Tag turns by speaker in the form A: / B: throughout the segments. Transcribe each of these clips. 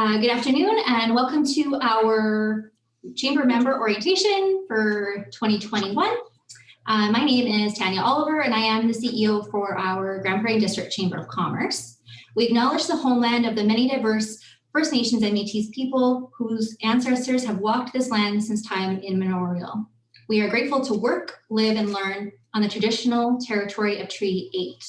A: Good afternoon and welcome to our Chamber Member Orientation for 2021. My name is Tanya Oliver and I am the CEO for our Grand Prairie District Chamber of Commerce. We acknowledge the homeland of the many diverse First Nations and Métis people whose ancestors have walked this land since time immemorial. We are grateful to work, live, and learn on the traditional territory of Treaty 8.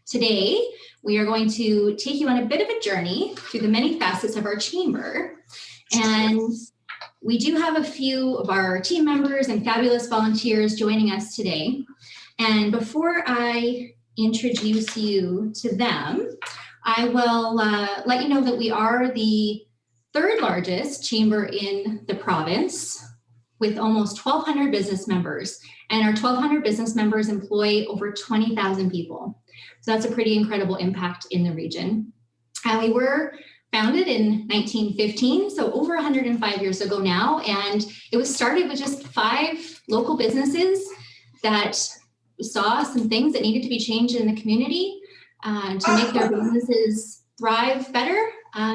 A: Today, we are going to take you on a bit of a journey through the many facets of our chamber. And we do have a few of our team members and fabulous volunteers joining us today. And before I introduce you to them, I will let you know that we are the third largest chamber in the province with almost 1,200 business members. And our 1,200 business members employ over 20,000 people. So that's a pretty incredible impact in the region. We were founded in 1915, so over 105 years ago now, and it was started with just 5 local businesses that saw some things that needed to be changed in the community to make their businesses thrive better.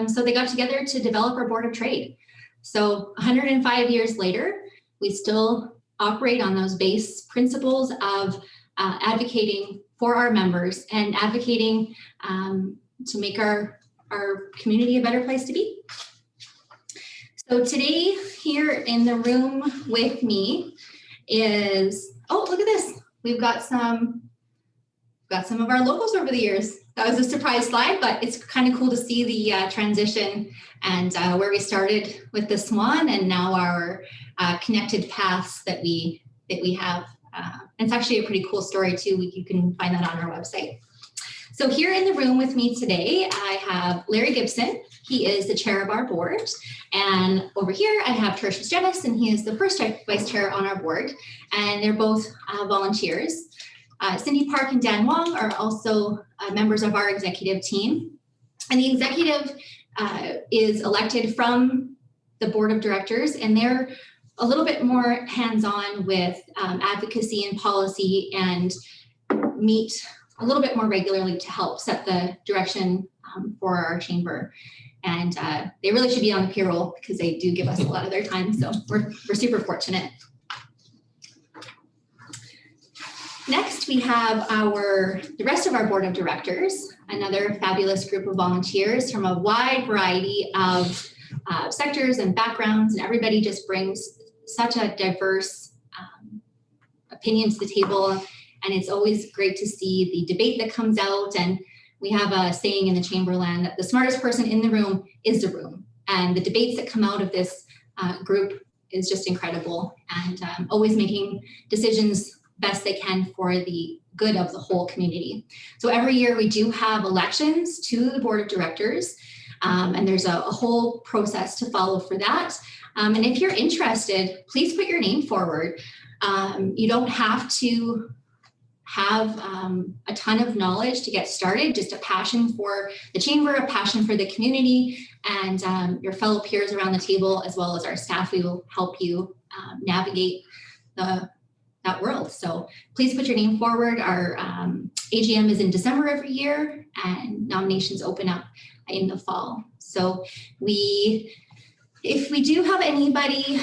A: So they got together to develop our Board of Trade. So 105 years later, we still operate on those base principles of advocating for our members and advocating to make our community a better place to be. So today here in the room with me is, oh, look at this. We've got some of our logos over the years. That was a surprise slide, but it's kind of cool to see the transition and where we started with the swan and now our connected paths that we have. It's actually a pretty cool story too. You can find that on our website. So here in the room with me today, I have Larry Gibson. He is the chair of our board. And over here, I have Tertius Jennis, and he is the first vice chair on our board. And they're both volunteers. Cindy Park and Dan Wong are also members of our executive team. And the executive is elected from the board of directors, and they're a little bit more hands-on with advocacy and policy and meet a little bit more regularly to help set the direction for our chamber. And they really should be on the payroll because they do give us a lot of their time. So we're super fortunate. Next, we have the rest of our board of directors, another fabulous group of volunteers from a wide variety of sectors and backgrounds, and everybody just brings such a diverse opinion to the table, and it's always great to see the debate that comes out. And we have a saying in the Chamberland that the smartest person in the room is the room, and the debates that come out of this group is just incredible, and always making decisions best they can for the good of the whole community. So every year we do have elections to the board of directors, and there's a whole process to follow for that. And if you're interested, please put your name forward. You don't have to have a ton of knowledge to get started, just a passion for the chamber, a passion for the community, and your fellow peers around the table, as well as our staff. We will help you navigate that world. So please put your name forward. Our AGM is in December every year, and nominations open up in the fall. So if we do have anybody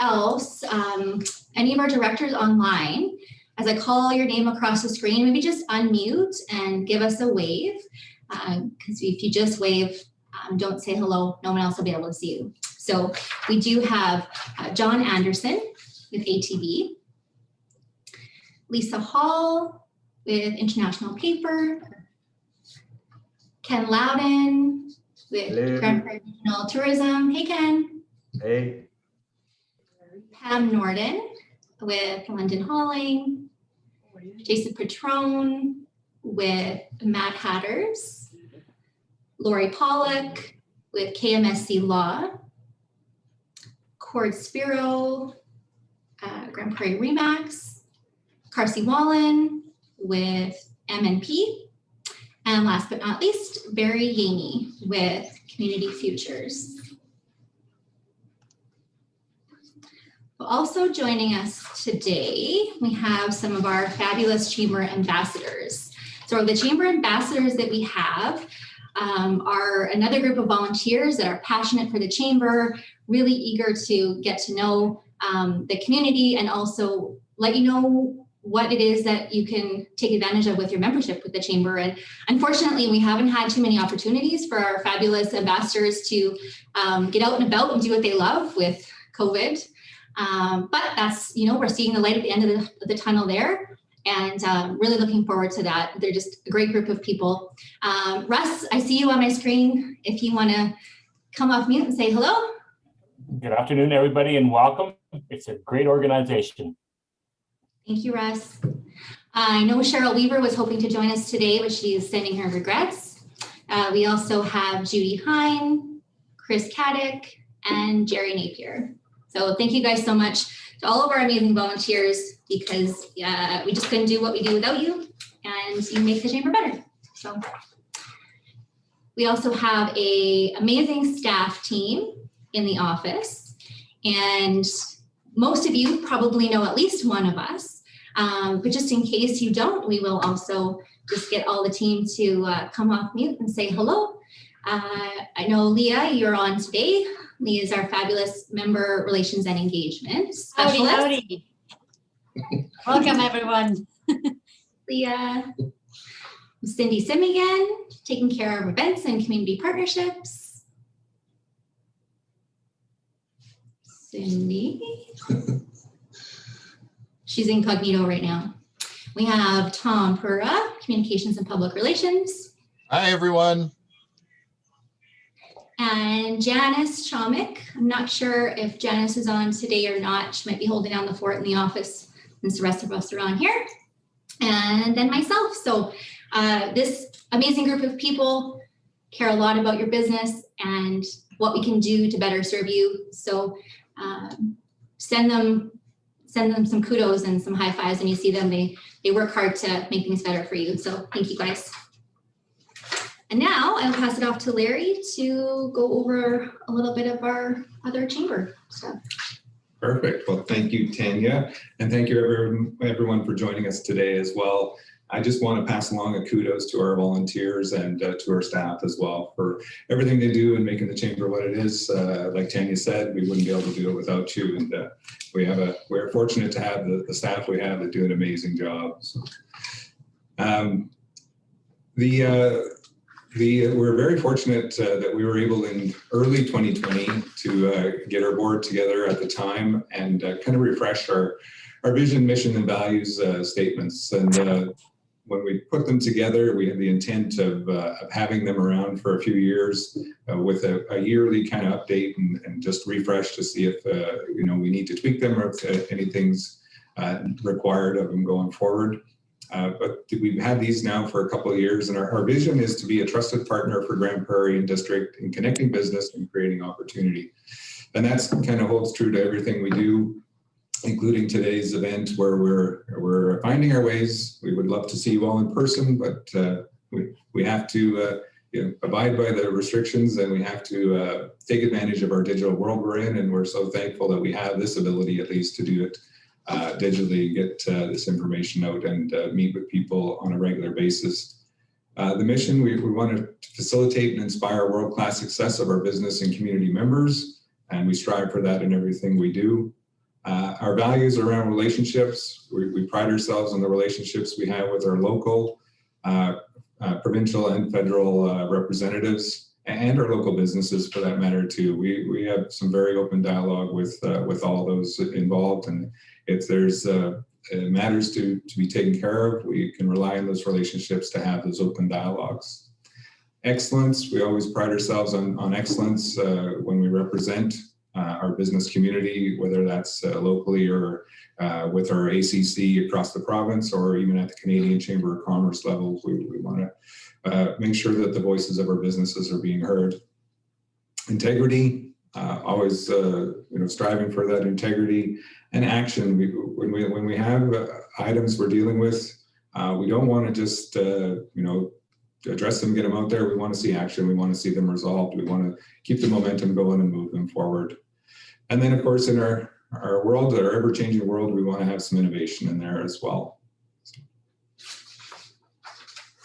A: else, any of our directors online, as I call your name across the screen, maybe just unmute and give us a wave. Because if you just wave, don't say hello, no one else will be able to see you. So we do have John Anderson with ATV, Lisa Hall with International Paper, Ken Loudon with Grand Prairie Regional Tourism. Hey, Ken.
B: Hey.
A: Pam Norden with London Hauling, Jason Patrone with Mad Hatters, Lori Pollock with KMSC Law, Cord Spiro, Grand Prairie Remax, Carsey Wallen with MNP, and last but not least, Barry Yaney with Community Futures. Also joining us today, we have some of our fabulous chamber ambassadors. So the chamber ambassadors that we have are another group of volunteers that are passionate for the chamber, really eager to get to know the community and also let you know what it is that you can take advantage of with your membership with the chamber. And unfortunately, we haven't had too many opportunities for our fabulous ambassadors to get out and about and do what they love with COVID. But that's, we're seeing the light at the end of the tunnel there, and really looking forward to that. They're just a great group of people. Russ, I see you on my screen. If you want to come off mute and say hello.
B: Good afternoon, everybody, and welcome. It's a great organization.
A: Thank you, Russ. I know Cheryl Weaver was hoping to join us today, but she is sending her regrets. We also have Judy Hine, Chris Caddick, and Jerry Napier. So thank you guys so much to all of our amazing volunteers, because we just couldn't do what we do without you, and you make the chamber better. So we also have an amazing staff team in the office, and most of you probably know at least one of us. But just in case you don't, we will also just get all the team to come off mute and say hello. I know Leah, you're on today. Leah is our fabulous member relations and engagement specialist.
C: Howdy. Welcome, everyone.
A: Leah. Cindy Sim again, taking care of events and community partnerships. Cindy. She's incognito right now. We have Tom Pura, Communications and Public Relations.
D: Hi, everyone.
A: And Janice Chomik. I'm not sure if Janice is on today or not. She might be holding down the fort in the office since the rest of us are on here. And then myself. So this amazing group of people care a lot about your business and what we can do to better serve you. So send them some kudos and some high fives when you see them. They work hard to make things better for you. So thank you guys. And now I'll pass it off to Larry to go over a little bit of our other chamber stuff.
E: Perfect. Well, thank you, Tanya. And thank you everyone for joining us today as well. I just want to pass along a kudos to our volunteers and to our staff as well for everything they do in making the chamber what it is. Like Tanya said, we wouldn't be able to do it without you. And we're fortunate to have the staff we have that do an amazing job. So, we're very fortunate that we were able in early 2020 to get our board together at the time and kind of refresh our vision, mission, and values statements. And when we put them together, we had the intent of having them around for a few years with a yearly kind of update and just refresh to see if we need to tweak them or if anything's required of them going forward. But we've had these now for a couple of years, and our vision is to be a trusted partner for Grand Prairie and District in connecting business and creating opportunity. And that's kind of holds true to everything we do, including today's event where we're finding our ways. We would love to see you all in person, but we have to abide by the restrictions, and we have to take advantage of our digital world we're in. And we're so thankful that we have this ability at least to do it digitally, get this information out and meet with people on a regular basis. The mission, we want to facilitate and inspire world-class success of our business and community members, and we strive for that in everything we do. Our values around relationships, we pride ourselves on the relationships we have with our local, provincial and federal representatives, and our local businesses for that matter too. We have some very open dialogue with all those involved, and if there's matters to be taken care of, we can rely on those relationships to have those open dialogues. Excellence, we always pride ourselves on excellence when we represent our business community, whether that's locally or with our ACC across the province or even at the Canadian Chamber of Commerce level. We want to make sure that the voices of our businesses are being heard. Integrity, always striving for that integrity. And action, when we have items we're dealing with, we don't want to just address them, get them out there. We want to see action. We want to see them resolved. We want to keep the momentum going and move them forward. And then, of course, in our world, our ever-changing world, we want to have some innovation in there as well.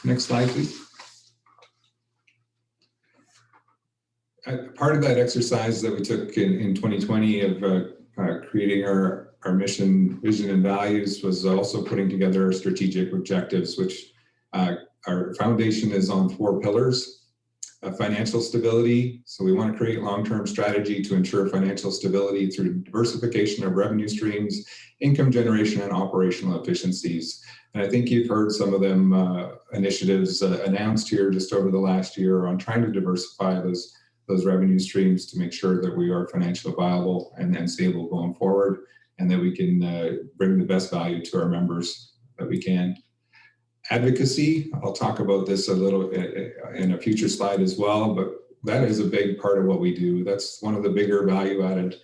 E: Next slide, please. part of that exercise that we took in 2020 of creating our mission, vision, and values was also putting together our strategic objectives, which our foundation is on 4 pillars. Financial stability. So we want to create long-term strategy to ensure financial stability through diversification of revenue streams, income generation, and operational efficiencies. And I think you've heard some of them initiatives announced here just over the last year on trying to diversify those revenue streams to make sure that we are financially viable and stable going forward, and that we can bring the best value to our members that we can. Advocacy, I'll talk about this a little in a future slide as well, but that is a big part of what we do. That's one of the bigger value-added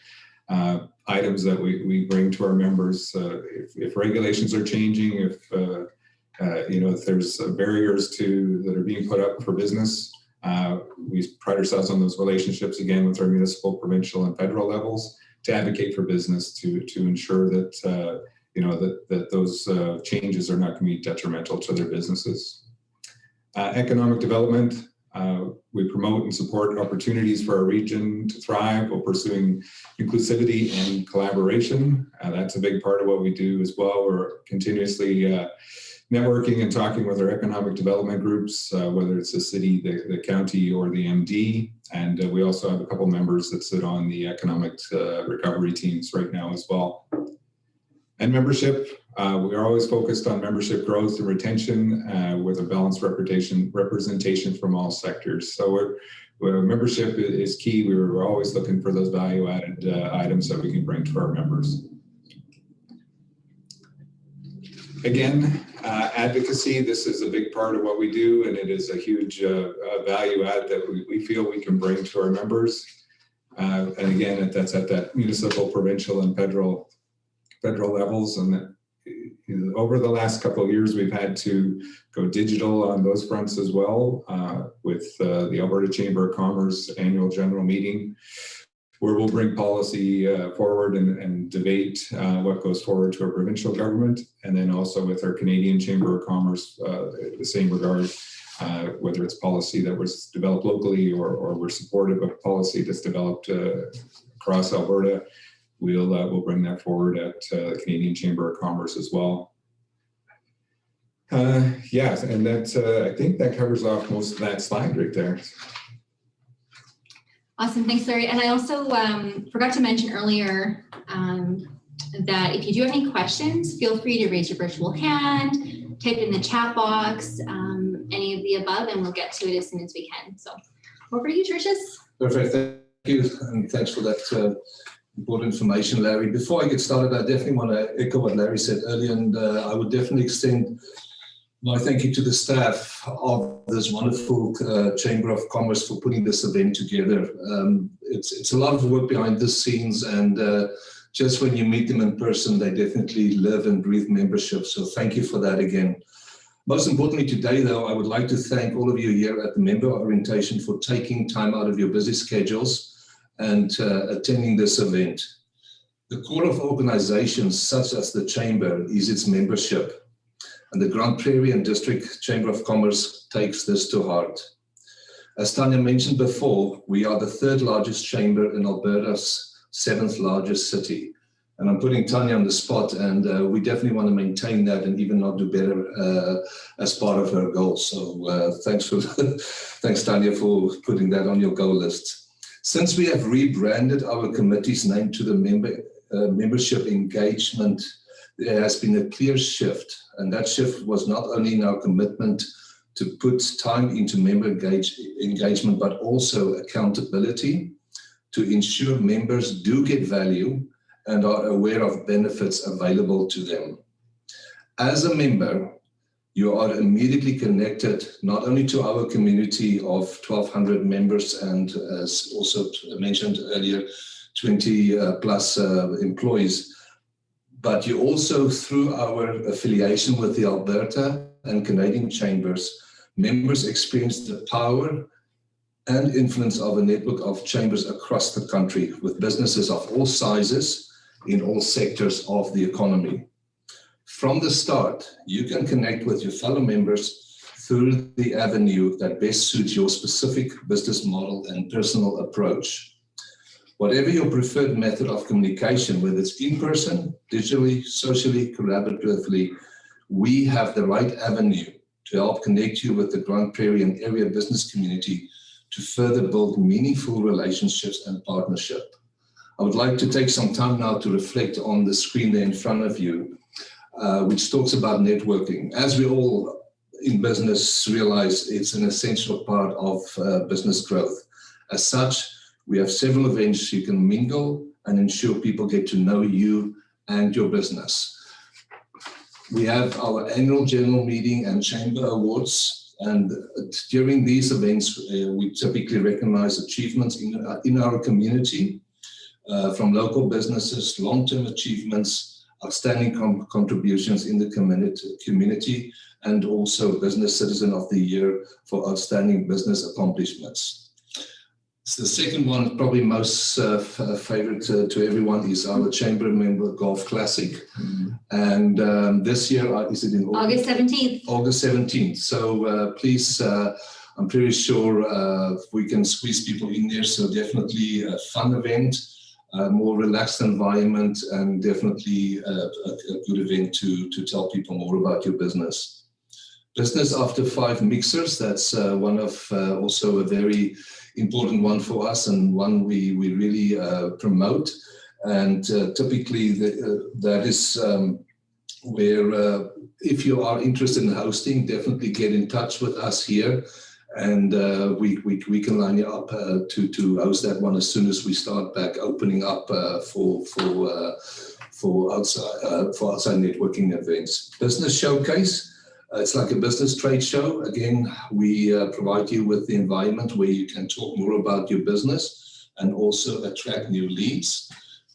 E: items that we bring to our members. If regulations are changing, if there's barriers that are being put up for business, we pride ourselves on those relationships again with our municipal, provincial, and federal levels to advocate for business to ensure that that those changes are not going to be detrimental to their businesses. Economic development, we promote and support opportunities for our region to thrive while pursuing inclusivity and collaboration. That's a big part of what we do as well. We're continuously networking and talking with our economic development groups, whether it's the city, the county, or the MD. And we also have a couple members that sit on the economic recovery teams right now as well. And membership, we are always focused on membership growth and retention with a balanced representation from all sectors. So membership is key. We're always looking for those value-added items that we can bring to our members. Again, advocacy, this is a big part of what we do, and it is a huge value add that we feel we can bring to our members. And again, that's at that municipal, provincial, and federal levels. And over the last couple of years, we've had to go digital on those fronts as well with the Alberta Chamber of Commerce annual general meeting, where we'll bring policy forward and debate what goes forward to our provincial government. And then also with our Canadian Chamber of Commerce, the same regard, whether it's policy that was developed locally or we're supportive of policy that's developed across Alberta. We'll bring that forward at the Canadian Chamber of Commerce as well. Yes, and that's I think that covers off most of that slide right there.
A: Awesome, thanks, Larry. And I also forgot to mention earlier that if you do have any questions, feel free to raise your virtual hand, type in the chat box, any of the above, and we'll get to it as soon as we can. So over to you, Tertius.
D: Perfect, thank you, and thanks for that important information, Larry. Before I get started, I definitely want to echo what Larry said earlier, and I would definitely extend my thank you to the staff of this wonderful Chamber of Commerce for putting this event together. It's a lot of work behind the scenes, and just when you meet them in person, they definitely live and breathe membership. So thank you for that again. Most importantly today, though, I would like to thank all of you here at the member orientation for taking time out of your busy schedules and attending this event. The core of organizations such as the Chamber is its membership, and the Grand Prairie and District Chamber of Commerce takes this to heart. As Tanya mentioned before, we are the 3rd largest chamber in Alberta's 7th largest city. And I'm putting Tanya on the spot, and we definitely want to maintain that and even not do better as part of her goals. So thanks Tanya for putting that on your goal list. Since we have rebranded our committee's name to the membership engagement, there has been a clear shift, and that shift was not only in our commitment to put time into member engagement, but also accountability to ensure members do get value and are aware of benefits available to them. As a member, you are immediately connected not only to our community of 1,200 members and, as also mentioned earlier, 20 plus employees, but you also, through our affiliation with the Alberta and Canadian chambers, members experience the power and influence of a network of chambers across the country with businesses of all sizes in all sectors of the economy. From the start, you can connect with your fellow members through the avenue that best suits your specific business model and personal approach. Whatever your preferred method of communication, whether it's in person, digitally, socially, collaboratively, we have the right avenue to help connect you with the Grand Prairie and area business community to further build meaningful relationships and partnership. I would like to take some time now to reflect on the screen there in front of you, which talks about networking. As we all in business realize, it's an essential part of business growth. As such, we have several events you can mingle and ensure people get to know you and your business. We have our annual general meeting and chamber awards, and during these events, we typically recognize achievements in our community, from local businesses, long-term achievements, outstanding contributions in the community, and also Business Citizen of the Year for outstanding business accomplishments. So the second one, probably most favorite to everyone, is our Chamber Member Golf Classic. And this year, is it in
A: August 17th.
D: August 17th. So please, I'm pretty sure we can squeeze people in there. So definitely a fun event, a more relaxed environment, and definitely a good event to tell people more about your business. Business After 5 mixers, that's one of also a very important one for us, and one we really promote. And typically that is where if you are interested in hosting, definitely get in touch with us here, and we can line you up to host that one as soon as we start back opening up for outside networking events. Business Showcase. It's like a business trade show. Again, we provide you with the environment where you can talk more about your business and also attract new leads.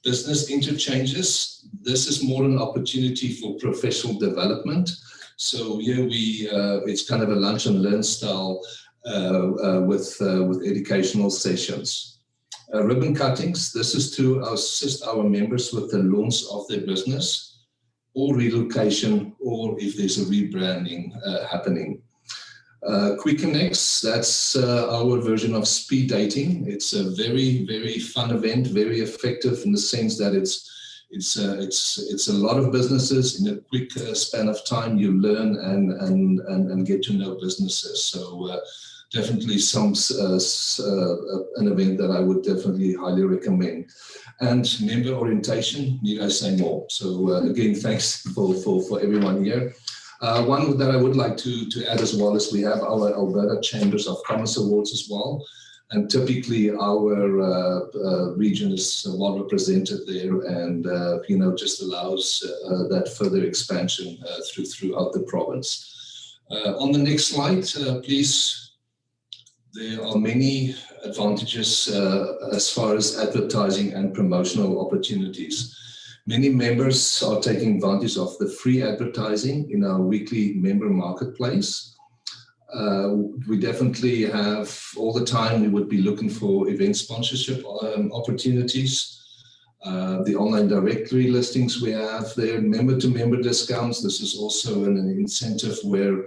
D: Business Interchanges. This is more an opportunity for professional development. So here it's kind of a lunch and learn style with educational sessions. Ribbon cuttings. This is to assist our members with the launch of their business, or relocation, or if there's a rebranding happening. Quick Connects, that's our version of speed dating. It's a very, very fun event, very effective in the sense that it's a lot of businesses in a quick span of time. You learn and get to know businesses. So definitely an event that I would definitely highly recommend. And member orientation, need I say more? So again, thanks for everyone here. One that I would like to add as well is we have our Alberta Chambers of Commerce Awards as well. And typically our region is well represented there, and just allows that further expansion throughout the province. On the next slide, please. There are many advantages as far as advertising and promotional opportunities. Many members are taking advantage of the free advertising in our weekly member marketplace. We definitely have all the time, we would be looking for event sponsorship opportunities. The online directory listings we have there, member-to-member discounts. This is also an incentive where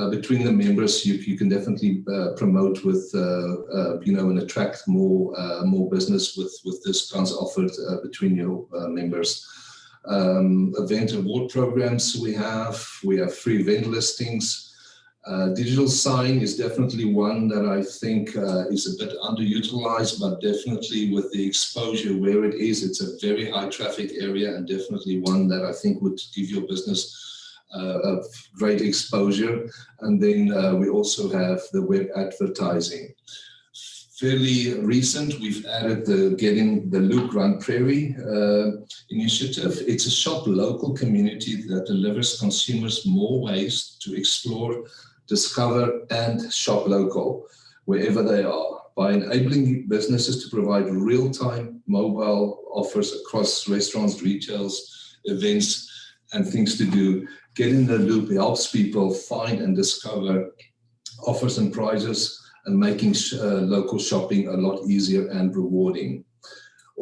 D: between the members you can definitely promote with and attract more business with discounts offered between your members. Event award programs we have free event listings. Digital sign is definitely one that I think is a bit underutilized, but definitely with the exposure where it is, it's a very high traffic area, and definitely one that I think would give your business a great exposure. And then we also have the web advertising. Fairly recent, we've added the Getting the Loop Grand Prairie initiative. It's a shop local community that delivers consumers more ways to explore, discover, and shop local wherever they are, by enabling businesses to provide real-time mobile offers across restaurants, retails, events, and things to do. Getting the Loop helps people find and discover offers and prizes, and making local shopping a lot easier and rewarding.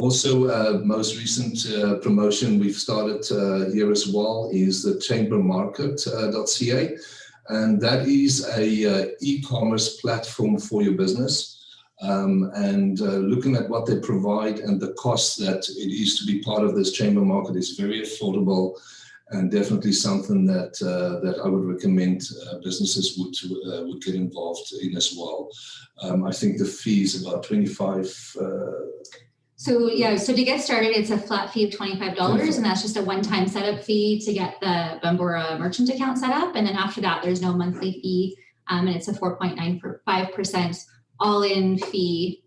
D: Also, most recent promotion we've started here as well is the chambermarket.ca. and that is a e-commerce platform for your business. Looking at what they provide and the cost that it is to be part of this chamber market is very affordable, and definitely something that I would recommend businesses would get involved in as well. I think the fee is about $25.
A: So to get started, it's a flat fee of $25, and that's just a one-time setup fee to get the Bambora merchant account set up. And then after that, there's no monthly fee, and it's a 4.95% all-in fee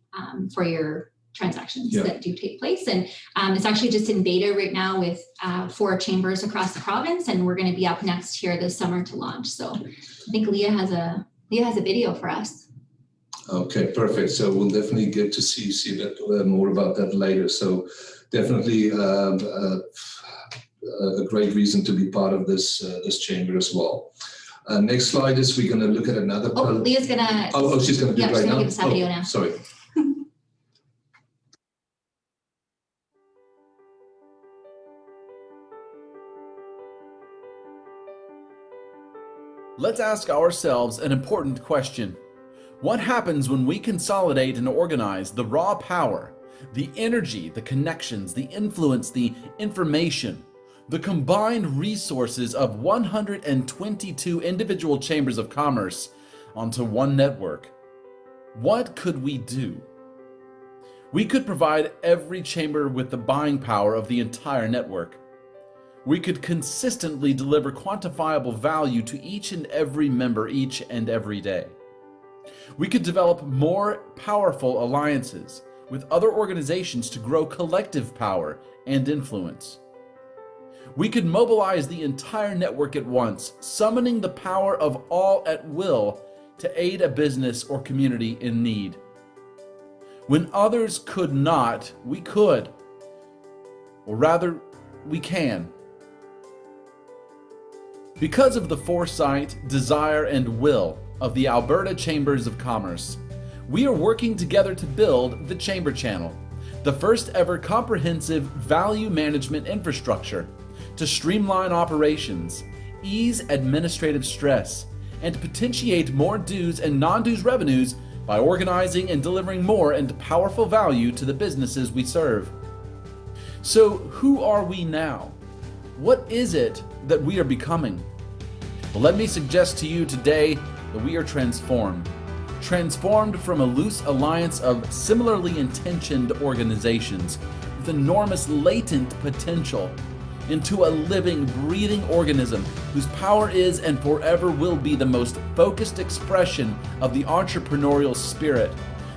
A: for your transactions that do take place. And it's actually just in beta right now with 4 chambers across the province, and we're going to be up next here this summer to launch. So I think Leah has a video for us.
D: Okay, perfect. So we'll definitely get to see a bit more about that later. So definitely a great reason to be part of this chamber as well. Next slide is we're going to look at another.
A: Leah's going to.
D: Oh, she's going to do it right now.
A: Give us that video now.
D: Sorry.
F: Let's ask ourselves an important question. What happens when we consolidate and organize the raw power, the energy, the connections, the influence, the information, the combined resources of 122 individual chambers of commerce onto one network? What could we do? We could provide every chamber with the buying power of the entire network. We could consistently deliver quantifiable value to each and every member each and every day. We could develop more powerful alliances with other organizations to grow collective power and influence. We could mobilize the entire network at once, summoning the power of all at will to aid a business or community in need. When others could not, we could. Or rather, we can. Because of the foresight, desire, and will of the Alberta Chambers of Commerce, we are working together to build the Chamber Channel, the first ever comprehensive value management infrastructure to streamline operations, ease administrative stress, and potentiate more dues and non-dues revenues by organizing and delivering more and powerful value to the businesses we serve. So who are we now? What is it that we are becoming? Well, let me suggest to you today that we are transformed from a loose alliance of similarly intentioned organizations with enormous latent potential into a living, breathing organism whose power is and forever will be the most focused expression of the entrepreneurial spirit,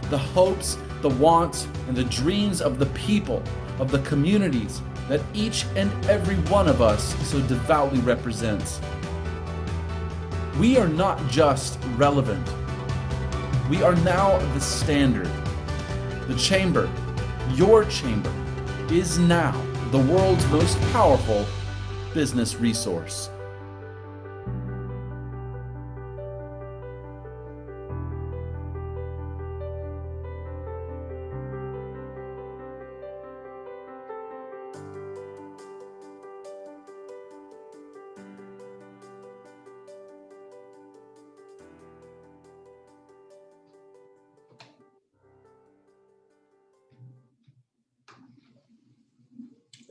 F: the hopes, the wants, and the dreams of the people, of the communities that each and every one of us so devoutly represents. We are not just relevant. We are now the standard. The chamber, your chamber, is now the world's most powerful business resource.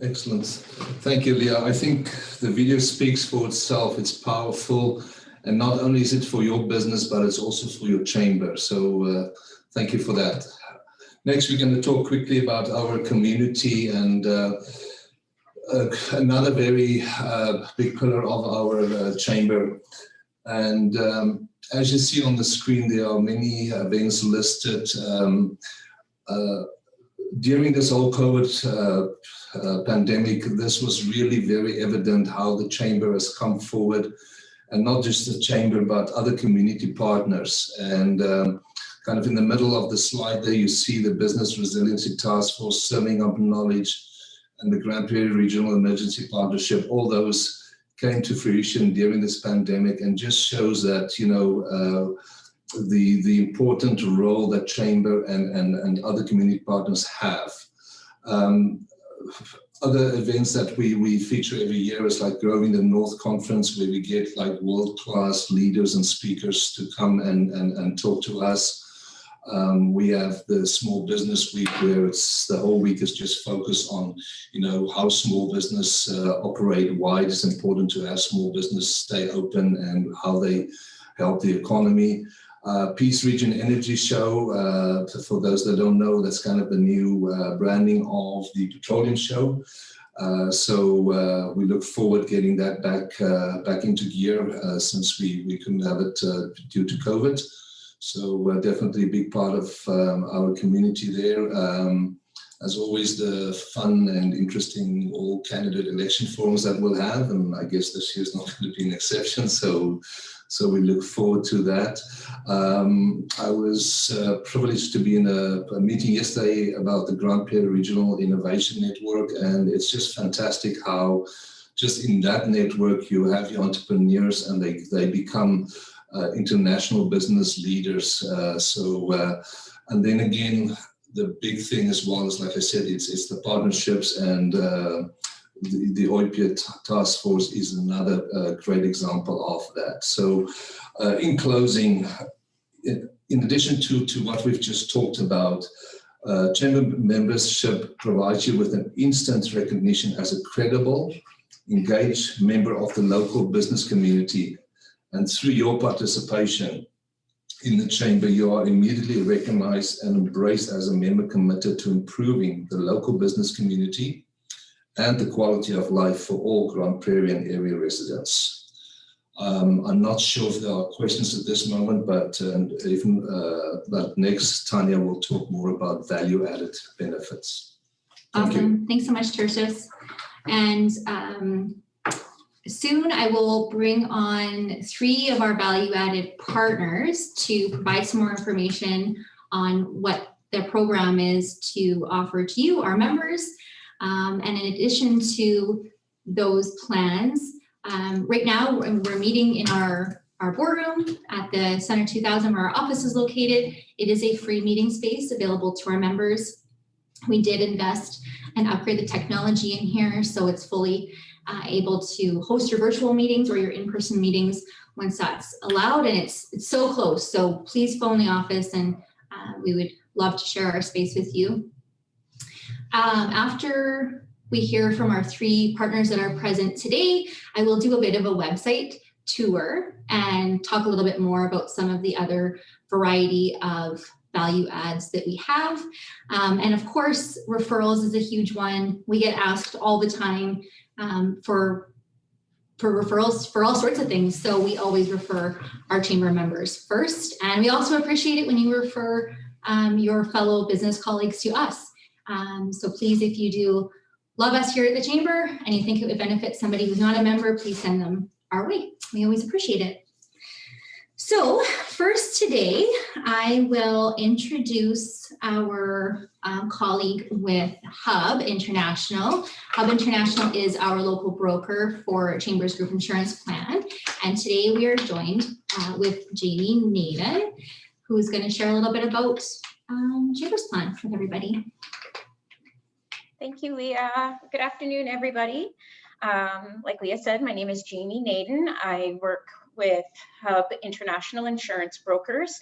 D: Excellent. Thank you, Leah. I think the video speaks for itself. It's powerful. And not only is it for your business, but it's also for your chamber. So thank you for that. Next, we're going to talk quickly about our community and another very big pillar of our chamber. And as you see on the screen, there are many events listed. During this whole COVID pandemic, this was really very evident how the chamber has come forward, and not just the chamber, but other community partners. And kind of in the middle of the slide there, you see the Business Resiliency Task Force, Serving Up Knowledge, and the Grand Prairie Regional Emergency Partnership. All those came to fruition during this pandemic, and just shows that, you know, the important role that chamber and other community partners have. other events that we feature every year is like Growing the North Conference, where we get like world-class leaders and speakers to come and talk to us. We have the Small Business Week, where it's the whole week is just focused on, how small business operate, why it is important to have small business stay open, and how they help the economy. Peace Region Energy Show, for those that don't know, that's kind of the new branding of the petroleum show. So we look forward getting that back into gear since we couldn't have it due to COVID. So definitely a big part of our community there. As always, the fun and interesting all candidate election forums that we'll have, and I guess this year's not going to be an exception. So we look forward to that. I was privileged to be in a meeting yesterday about the Grand Prairie Regional Innovation Network, and it's just fantastic how just in that network you have your entrepreneurs and they become international business leaders. And then again, the big thing as well is, like I said, it's the partnerships, and the OIPIA task force is another great example of that. So in closing, in addition to what we've just talked about, Chamber membership provides you with an instant recognition as a credible, engaged member of the local business community. And through your participation in the Chamber, you are immediately recognized and embraced as a member committed to improving the local business community and the quality of life for all Grand Prairie and area residents. I'm not sure if there are questions at this moment, but next, Tanya will talk more about value-added benefits.
A: Awesome. Thanks so much, Tertius. And soon I will bring on 3 of our value-added partners to provide some more information on what their program is to offer to you, our members. And in addition to those plans, right now we're meeting in our boardroom at the Center 2000 where our office is located. It is a free meeting space available to our members. We did invest and upgrade the technology in here, so it's fully able to host your virtual meetings or your in-person meetings once that's allowed, and it's so close. So please phone the office, and we would love to share our space with you. After we hear from our 3 partners that are present today, I will do a bit of a website tour and talk a little bit more about some of the other variety of value adds that we have. And of course, referrals is a huge one. We get asked all the time for referrals for all sorts of things. So we always refer our Chamber members first. And we also appreciate it when you refer your fellow business colleagues to us. So please, if you do love us here at the Chamber and you think it would benefit somebody who's not a member, please send them our way. We always appreciate it. So first today, I will introduce our colleague with Hub International. Hub International is our local broker for Chamber's Group Insurance Plan. And today we are joined with Jamie Naden, who's going to share a little bit about Chamber's Plan with everybody.
G: Thank you, Leah. Good afternoon, everybody. Like Leah said, my name is Jamie Naden. I work with Hub International Insurance Brokers.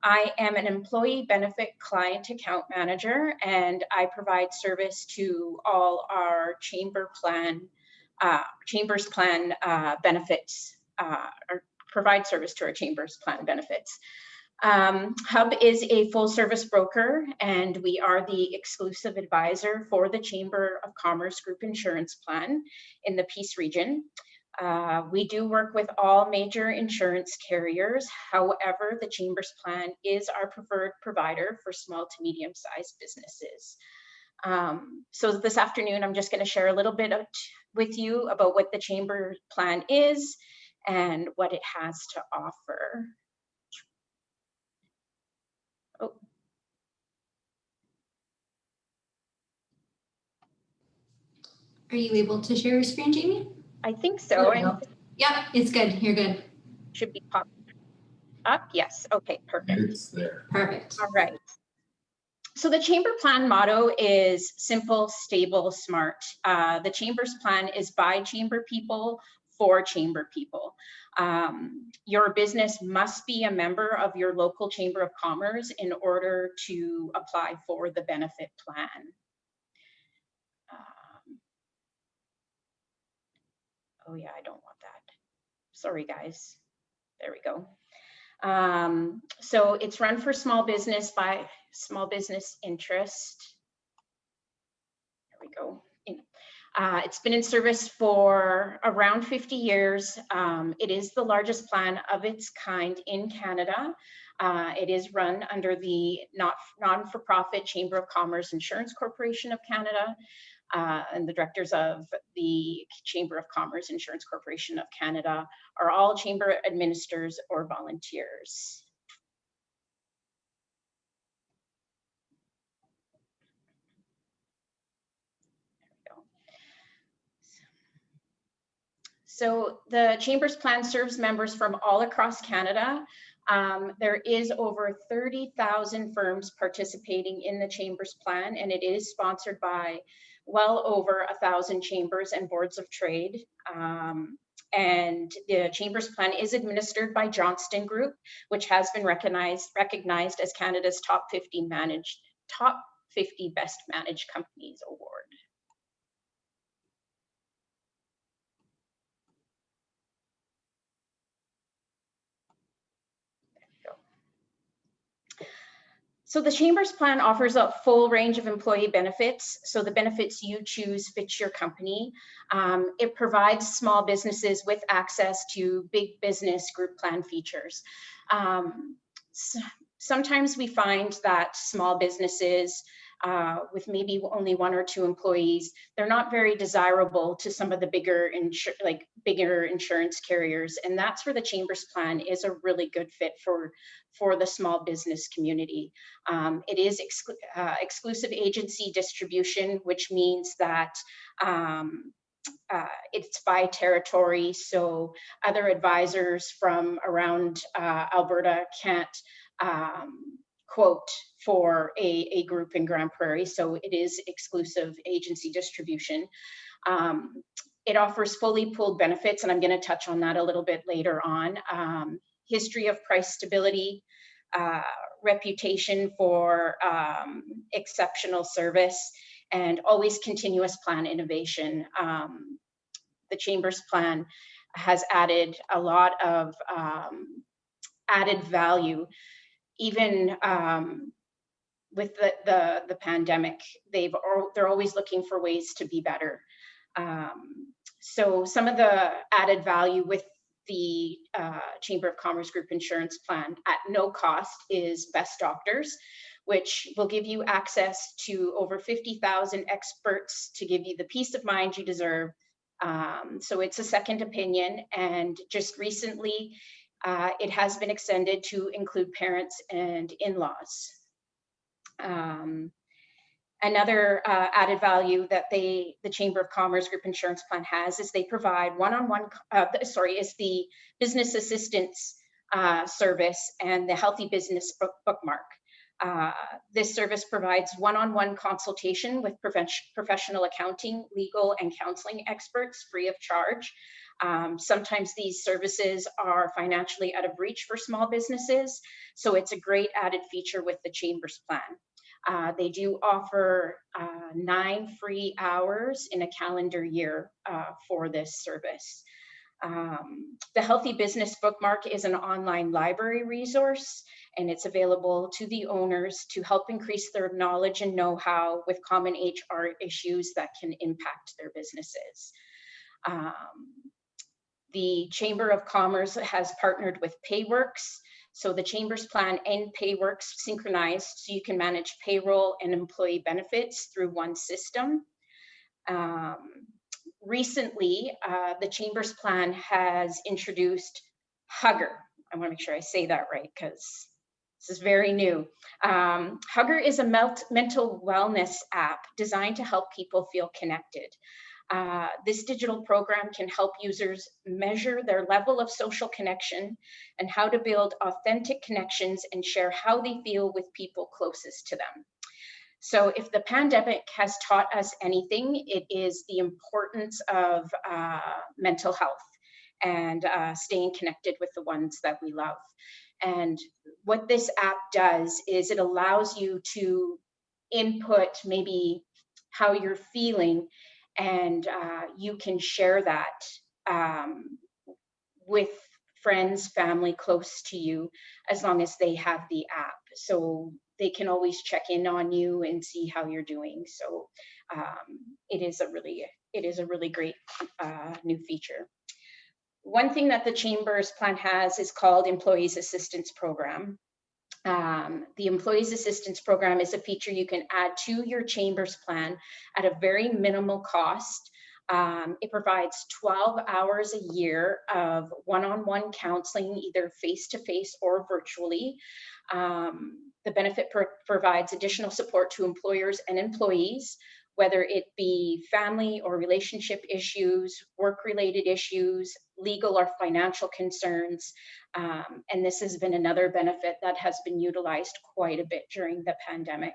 G: I am an employee benefit client account manager, and I provide service to all our Chambers Plan benefits, or provide service to our Chambers Plan benefits. Hub is a full service broker, and we are the exclusive advisor for the Chamber of Commerce Group Insurance Plan in the Peace Region. We do work with all major insurance carriers. However, the Chamber's Plan is our preferred provider for small to medium sized businesses. So this afternoon, I'm just going to share a little bit with you about what the Chamber Plan is and what it has to offer. Oh.
A: Are you able to share your screen, Jamie?
G: I think so.
A: Yep, it's good. You're good.
G: Should be popped up. Yes. Okay, perfect.
E: It's there.
A: Perfect.
G: All right. So the chamber plan motto is simple, stable, smart. The chamber's plan is by chamber people for chamber people. Your business must be a member of your local chamber of commerce in order to apply for the benefit plan. Oh yeah, I don't want that. Sorry guys, there we go. So it's run for small business by small business interest. There we go. It's been in service for around 50 years. It is the largest plan of its kind in Canada. It is run under the non-for-profit Chamber of Commerce Insurance Corporation of Canada, and the directors of the Chamber of Commerce Insurance Corporation of Canada are all chamber administrators or volunteers. So the Chamber's plan serves members from all across Canada. There is over 30,000 firms participating in the Chamber's plan, and it is sponsored by well over 1,000 chambers and boards of trade. And the Chamber's plan is administered by Johnston Group, which has been recognized as Canada's top 50 best managed companies award. So the Chamber's plan offers a full range of employee benefits. So the benefits you choose fit your company. It provides small businesses with access to big business group plan features. Sometimes we find that small businesses with maybe only 1 or 2 employees, they're not very desirable to some of the bigger insurance carriers, and that's where the Chamber's plan is a really good fit for the small business community. It is exclusive agency distribution, which means that it's by territory, so other advisors from around Alberta can't quote for a group in Grand Prairie, so it is exclusive agency distribution. It offers fully pooled benefits, and I'm going to touch on that a little bit later on. History of price stability, reputation for exceptional service, and always continuous plan innovation. The Chamber's plan has added a lot of added value. Even with the pandemic, they're always looking for ways to be better. So some of the added value with the Chamber of Commerce Group Insurance Plan at no cost is Best Doctors, which will give you access to over 50,000 experts to give you the peace of mind you deserve. So it's a second opinion, and just recently, it has been extended to include parents and in-laws. Another added value that the Chamber of Commerce Group Insurance Plan has is they provide is the business assistance service and the Healthy Business Bookmark. This service provides one-on-one consultation with professional accounting, legal, and counseling experts free of charge. Sometimes these services are financially out of reach for small businesses, so it's a great added feature with the Chamber's plan. They do offer 9 free hours in a calendar year for this service. The Healthy Business Bookmark is an online library resource, and it's available to the owners to help increase their knowledge and know-how with common HR issues that can impact their businesses. The Chamber of Commerce has partnered with PayWorks. So the Chamber's plan and PayWorks synchronized, so you can manage payroll and employee benefits through one system. Recently, the Chamber's plan has introduced Hugger. I want to make sure I say that right because this is very new. Hugger is a mental wellness app designed to help people feel connected. This digital program can help users measure their level of social connection and how to build authentic connections and share how they feel with people closest to them. So if the pandemic has taught us anything, it is the importance of mental health and staying connected with the ones that we love. And what this app does is it allows you to input maybe how you're feeling, and you can share that with friends, family close to you, as long as they have the app. So they can always check in on you and see how you're doing. So it is a really great new feature. One thing that the Chamber's plan has is called Employees Assistance Program. The Employees Assistance Program is a feature you can add to your Chamber's plan at a very minimal cost. It provides 12 hours a year of one-on-one counseling, either face-to-face or virtually. The benefit provides additional support to employers and employees, whether it be family or relationship issues, work-related issues, legal or financial concerns. And this has been another benefit that has been utilized quite a bit during the pandemic.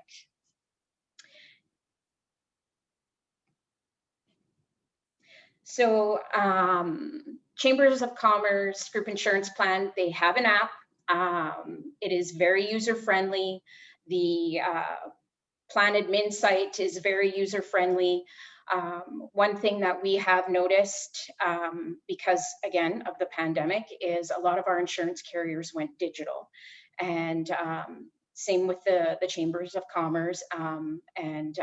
G: So Chambers of Commerce Group Insurance Plan, they have an app. It is very user-friendly. The plan admin site is very user-friendly. One thing that we have noticed, because again of the pandemic, is a lot of our insurance carriers went digital, and same with the Chambers of Commerce, and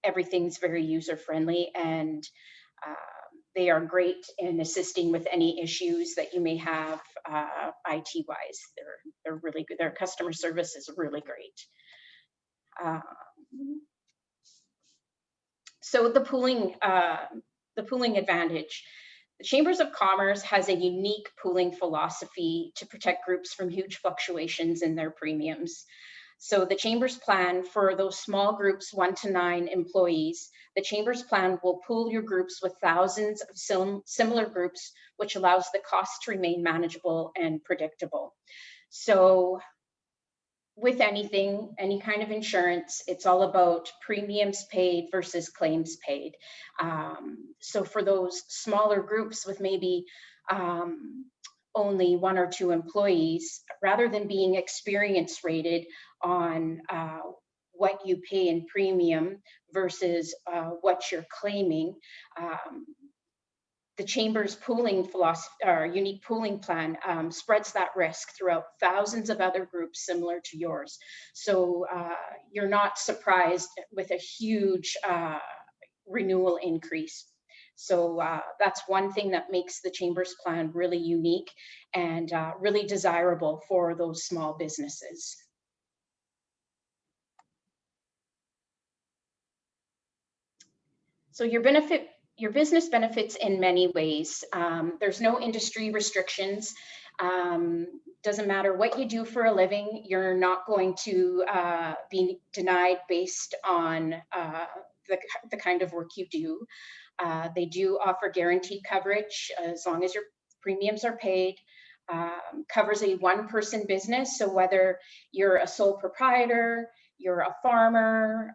G: everything's very user-friendly, and they are great in assisting with any issues that you may have IT-wise. They're really good. Their customer service is really great. So the pooling advantage. The Chambers of Commerce has a unique pooling philosophy to protect groups from huge fluctuations in their premiums. So the Chamber's plan for those small groups, 1 to 9 employees, the Chamber's plan will pool your groups with thousands of similar groups, which allows the cost to remain manageable and predictable. So with anything, any kind of insurance, it's all about premiums paid versus claims paid. So for those smaller groups with maybe only 1 or 2 employees, rather than being experience rated on what you pay in premium versus what you're claiming, the Chamber's pooling philosophy, or unique pooling plan, spreads that risk throughout thousands of other groups similar to yours. So you're not surprised with a huge renewal increase. So that's one thing that makes the Chamber's plan really unique and really desirable for those small businesses. So your business benefits in many ways. There's no industry restrictions. Doesn't matter what you do for a living, you're not going to be denied based on the kind of work you do. They do offer guaranteed coverage as long as your premiums are paid. Covers a one-person business, so whether you're a sole proprietor, you're a farmer,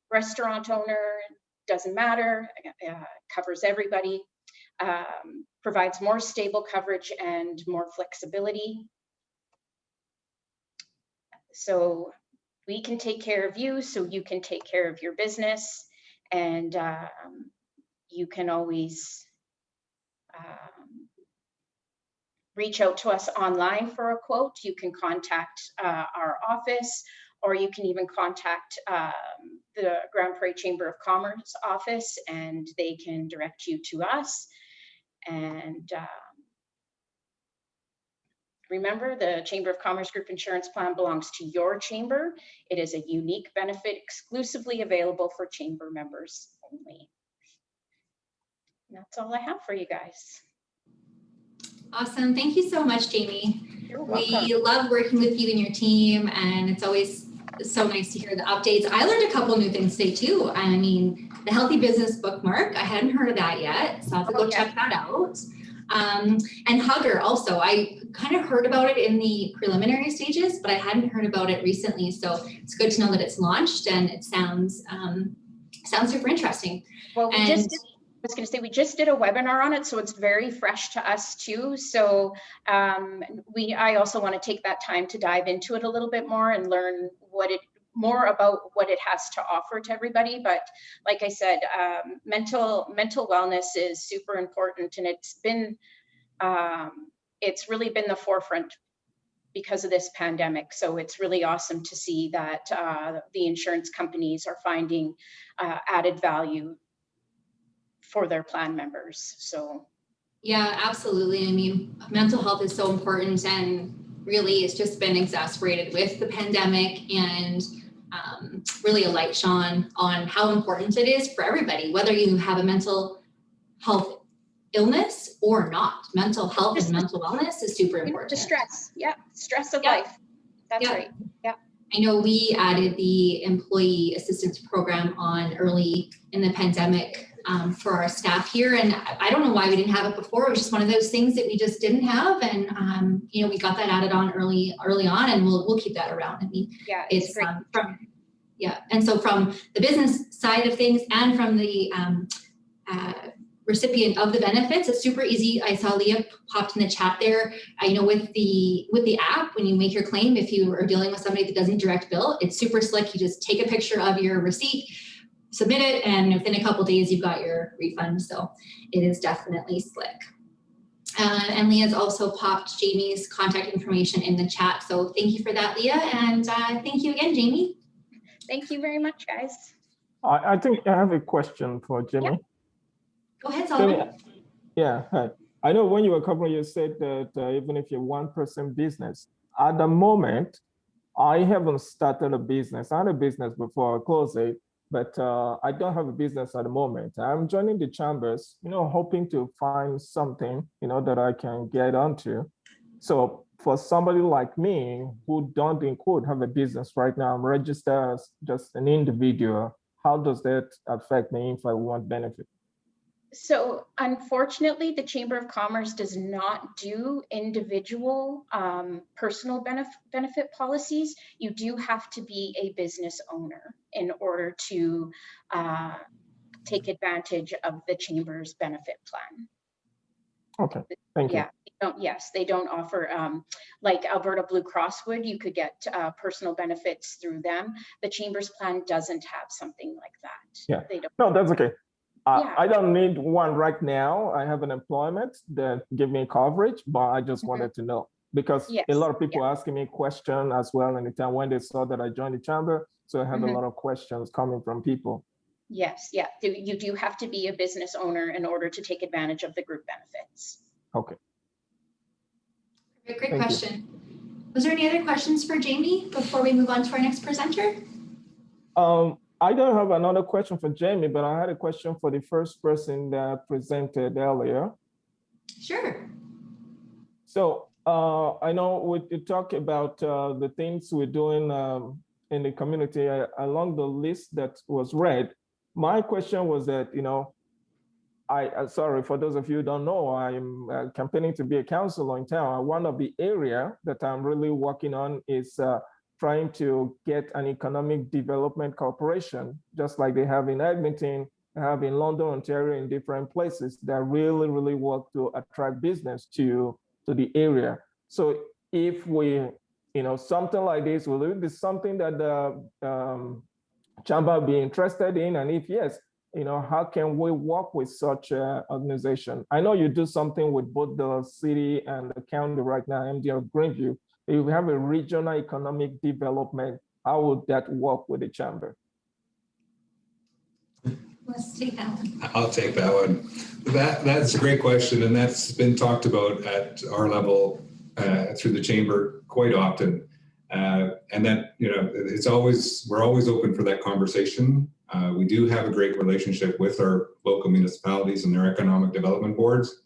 G: restaurant owner, doesn't matter, covers everybody, provides more stable coverage and more flexibility. So we can take care of you, so you can take care of your business, and you can always reach out to us online for a quote. You can contact our office, or you can even contact the Grand Prairie Chamber of Commerce office, and they can direct you to us. And remember, the Chamber of Commerce Group Insurance Plan belongs to your chamber. It is a unique benefit exclusively available for chamber members only. And that's all I have for you guys.
A: Awesome. Thank you so much, Jamie.
G: You're welcome.
A: We love working with you and your team, and it's always so nice to hear the updates. I learned a couple new things today too. I mean, the Healthy Business bookmark, I hadn't heard of that yet, so I'll have to go check that out. And Hugger also, I kind of heard about it in the preliminary stages, but I hadn't heard about it recently. So it's good to know that it's launched, and it sounds super interesting.
G: Well,
A: And
G: I was going to say, we just did a webinar on it, so it's very fresh to us too. So I also want to take that time to dive into it a little bit more and learn more about what it has to offer to everybody. But like I said, mental wellness is super important, and it's really been the forefront because of this pandemic. So it's really awesome to see that the insurance companies are finding added value for their plan members. So
A: yeah, absolutely. I mean, mental health is so important, and really it's just been exacerbated with the pandemic, and really a light shone on how important it is for everybody, whether you have a mental health illness or not. Mental health and mental wellness is super important.
G: The stress of life. That's right. Yeah.
A: I know we added the employee assistance program on early in the pandemic for our staff here. And I don't know why we didn't have it before. It was just one of those things that we just didn't have. And, we got that added on early on, and we'll keep that around. I mean, it's great. And so from the business side of things and from the recipient of the benefits, it's super easy. I saw Leah popped in the chat there. I know with the app, when you make your claim, if you are dealing with somebody that doesn't direct bill, it's super slick. You just take a picture of your receipt, submit it, and within a couple of days, you've got your refund. So it is definitely slick. And Leah's also popped Jamie's contact information in the chat. So thank you for that, Leah. And thank you again, Jamie.
G: Thank you very much, guys.
H: I think I have a question for Jamie.
G: Yeah.
A: Go ahead, Solomon.
H: Yeah, hi. I know when you were covering, you said that even if you're one-person business, at the moment, I haven't started a business. I had a business before I closed it, but I don't have a business at the moment. I'm joining the chambers, hoping to find something, that I can get onto. So for somebody like me who don't have a business right now, I'm registered as just an individual. How does that affect me if I want benefit?
G: So unfortunately, the Chamber of Commerce does not do individual personal benefit policies. You do have to be a business owner in order to take advantage of the Chamber's benefit plan.
H: Okay, thank you.
G: Yeah, they don't offer, like Alberta Blue Cross would, you could get personal benefits through them. The Chamber's plan doesn't have something like that.
H: Yeah,
G: they don't.
H: No, that's okay. I don't need one right now. I have an employment that give me coverage, but I just wanted to know because a lot of people asking me questions as well anytime when they saw that I joined the chamber. So I had a lot of questions coming from people.
G: Yes, you do have to be a business owner in order to take advantage of the group benefits.
H: Okay.
A: Great question. Was there any other questions for Jamie before we move on to our next presenter?
H: I don't have another question for Jamie, but I had a question for the first person that presented earlier.
A: Sure.
H: So I know we talk about the things we're doing in the community along the list that was read. My question was that, sorry, for those of you who don't know, I'm campaigning to be a councillor in town. One of the area that I'm really working on is trying to get an economic development corporation, just like they have in Edmonton, they have in London, Ontario, in different places that really, really work to attract business to the area. So if we, something like this, will it be something that the chamber be interested in? And if yes, how can we work with such an organization? I know you do something with both the city and the county right now, MD of Greenview. If we have a regional economic development, how would that work with the chamber?
A: Let's take that one.
E: I'll take that one. That's a great question, and that's been talked about at our level through the chamber quite often. And that, we're always open for that conversation. We do have a great relationship with our local municipalities and their economic development boards.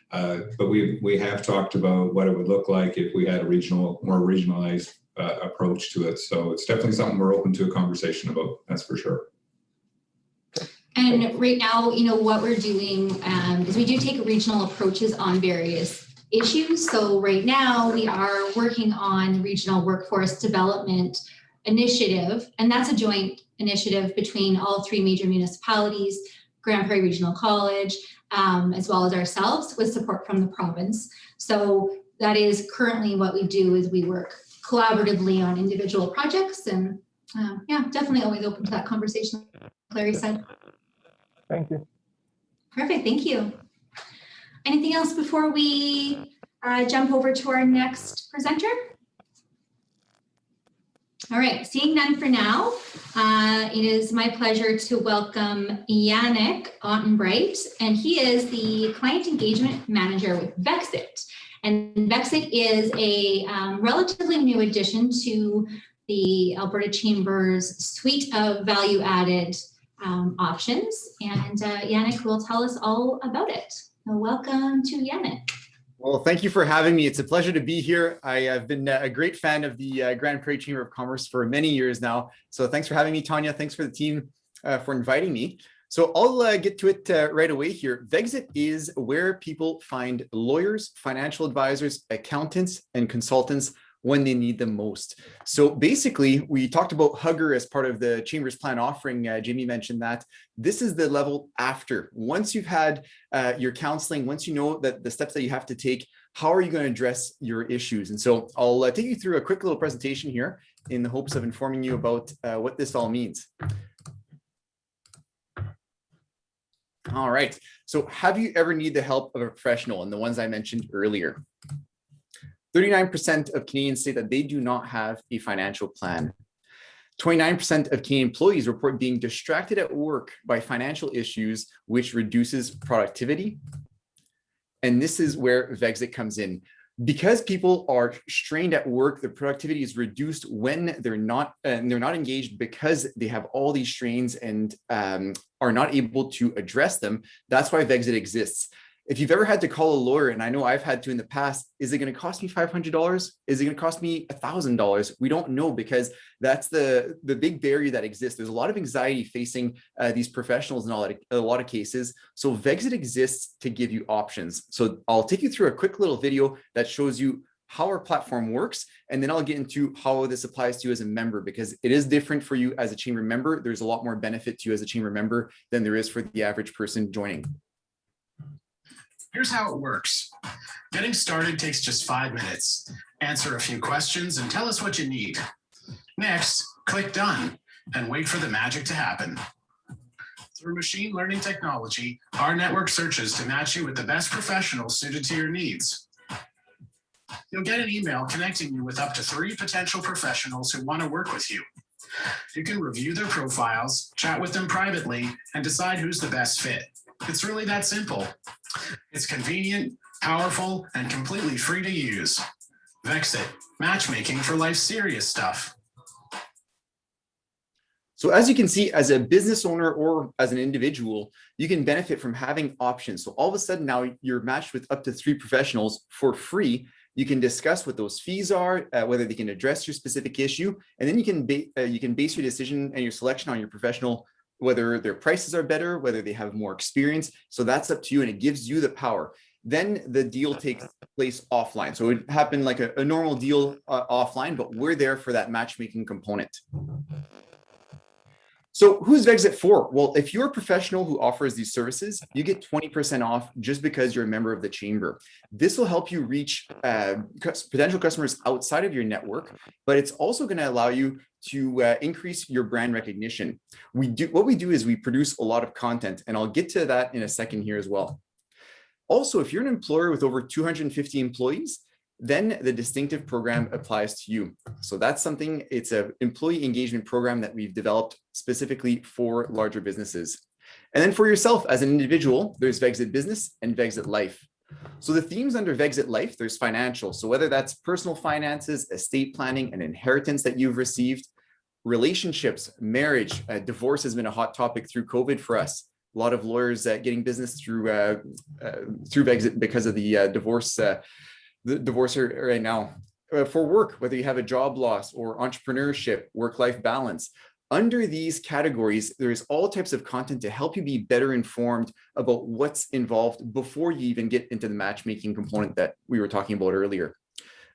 E: But we have talked about what it would look like if we had a more regionalized approach to it. So it's definitely something we're open to a conversation about, that's for sure.
A: And right now, what we're doing is we do take regional approaches on various issues. So right now we are working on regional workforce development initiative, and that's a joint initiative between all three major municipalities, Grand Prairie Regional College, as well as ourselves, with support from the province. So that is currently what we do, is we work collaboratively on individual projects, and yeah, definitely always open to that conversation, Clary said.
H: Thank you.
A: Perfect, thank you. Anything else before we jump over to our next presenter? All right, seeing none for now, it is my pleasure to welcome Yannick Ottenbright, and he is the Client Engagement Manager with Vexxit. And Vexxit is a relatively new addition to the Alberta Chamber's suite of value-added options, and Yannick will tell us all about it. So welcome to Yannick.
I: Well, thank you for having me. It's a pleasure to be here. I have been a great fan of the Grand Prairie Chamber of Commerce for many years now. So thanks for having me, Tanya. Thanks for the team for inviting me. So I'll get to it right away here. Vexxit is where people find lawyers, financial advisors, accountants, and consultants when they need them most. So basically, we talked about Hugger as part of the Chamber's plan offering. Jamie mentioned that. This is the level after. Once you've had your counseling, once you know that the steps that you have to take, how are you going to address your issues? And so I'll take you through a quick little presentation here in the hopes of informing you about what this all means. All right. So have you ever needed the help of a professional? And the ones I mentioned earlier. 39% of Canadians say that they do not have a financial plan. 29% of Canadian employees report being distracted at work by financial issues, which reduces productivity. And this is where Vexxit comes in. Because people are strained at work, the productivity is reduced when they're not engaged because they have all these strains and are not able to address them. That's why Vexxit exists. If you've ever had to call a lawyer, and I know I've had to in the past, is it going to cost me $500? Is it going to cost me $1,000? We don't know, because that's the big barrier that exists. There's a lot of anxiety facing these professionals in a lot of cases. So Vexxit exists to give you options. So I'll take you through a quick little video that shows you how our platform works, and then I'll get into how this applies to you as a member, because it is different for you as a chamber member. There's a lot more benefit to you as a chamber member than there is for the average person joining.
J: Here's how it works. Getting started takes just 5 minutes. Answer a few questions and tell us what you need. Next, click Done and wait for the magic to happen. Through machine learning technology, our network searches to match you with the best professionals suited to your needs. You'll get an email connecting you with up to 3 potential professionals who want to work with you. You can review their profiles, chat with them privately, and decide who's the best fit. It's really that simple. It's convenient, powerful, and completely free to use. Vexxit, matchmaking for life's serious stuff.
I: So as you can see, as a business owner or as an individual, you can benefit from having options. So all of a sudden now you're matched with up to 3 professionals for free. You can discuss what those fees are, whether they can address your specific issue, and then you can base your decision and your selection on your professional, whether their prices are better, whether they have more experience. So that's up to you, and it gives you the power. Then the deal takes place offline. So it would happen like a normal deal offline, but we're there for that matchmaking component. So who's Vexxit for? Well, if you're a professional who offers these services, you get 20% off just because you're a member of the chamber. This will help you reach potential customers outside of your network, but it's also going to allow you to increase your brand recognition. What we do is we produce a lot of content, and I'll get to that in a second here as well. Also, if you're an employer with over 250 employees, then the distinctive program applies to you. So that's something, it's an employee engagement program that we've developed specifically for larger businesses. And then for yourself as an individual, there's Vexxit Business and Vexxit Life. So the themes under Vexxit Life, there's financial. So whether that's personal finances, estate planning, and inheritance that you've received, relationships, marriage, divorce has been a hot topic through COVID for us. A lot of lawyers getting business through Vexxit because of the divorce right now. For work, whether you have a job loss or entrepreneurship, work-life balance, Under these categories, there's all types of content to help you be better informed about what's involved before you even get into the matchmaking component that we were talking about earlier.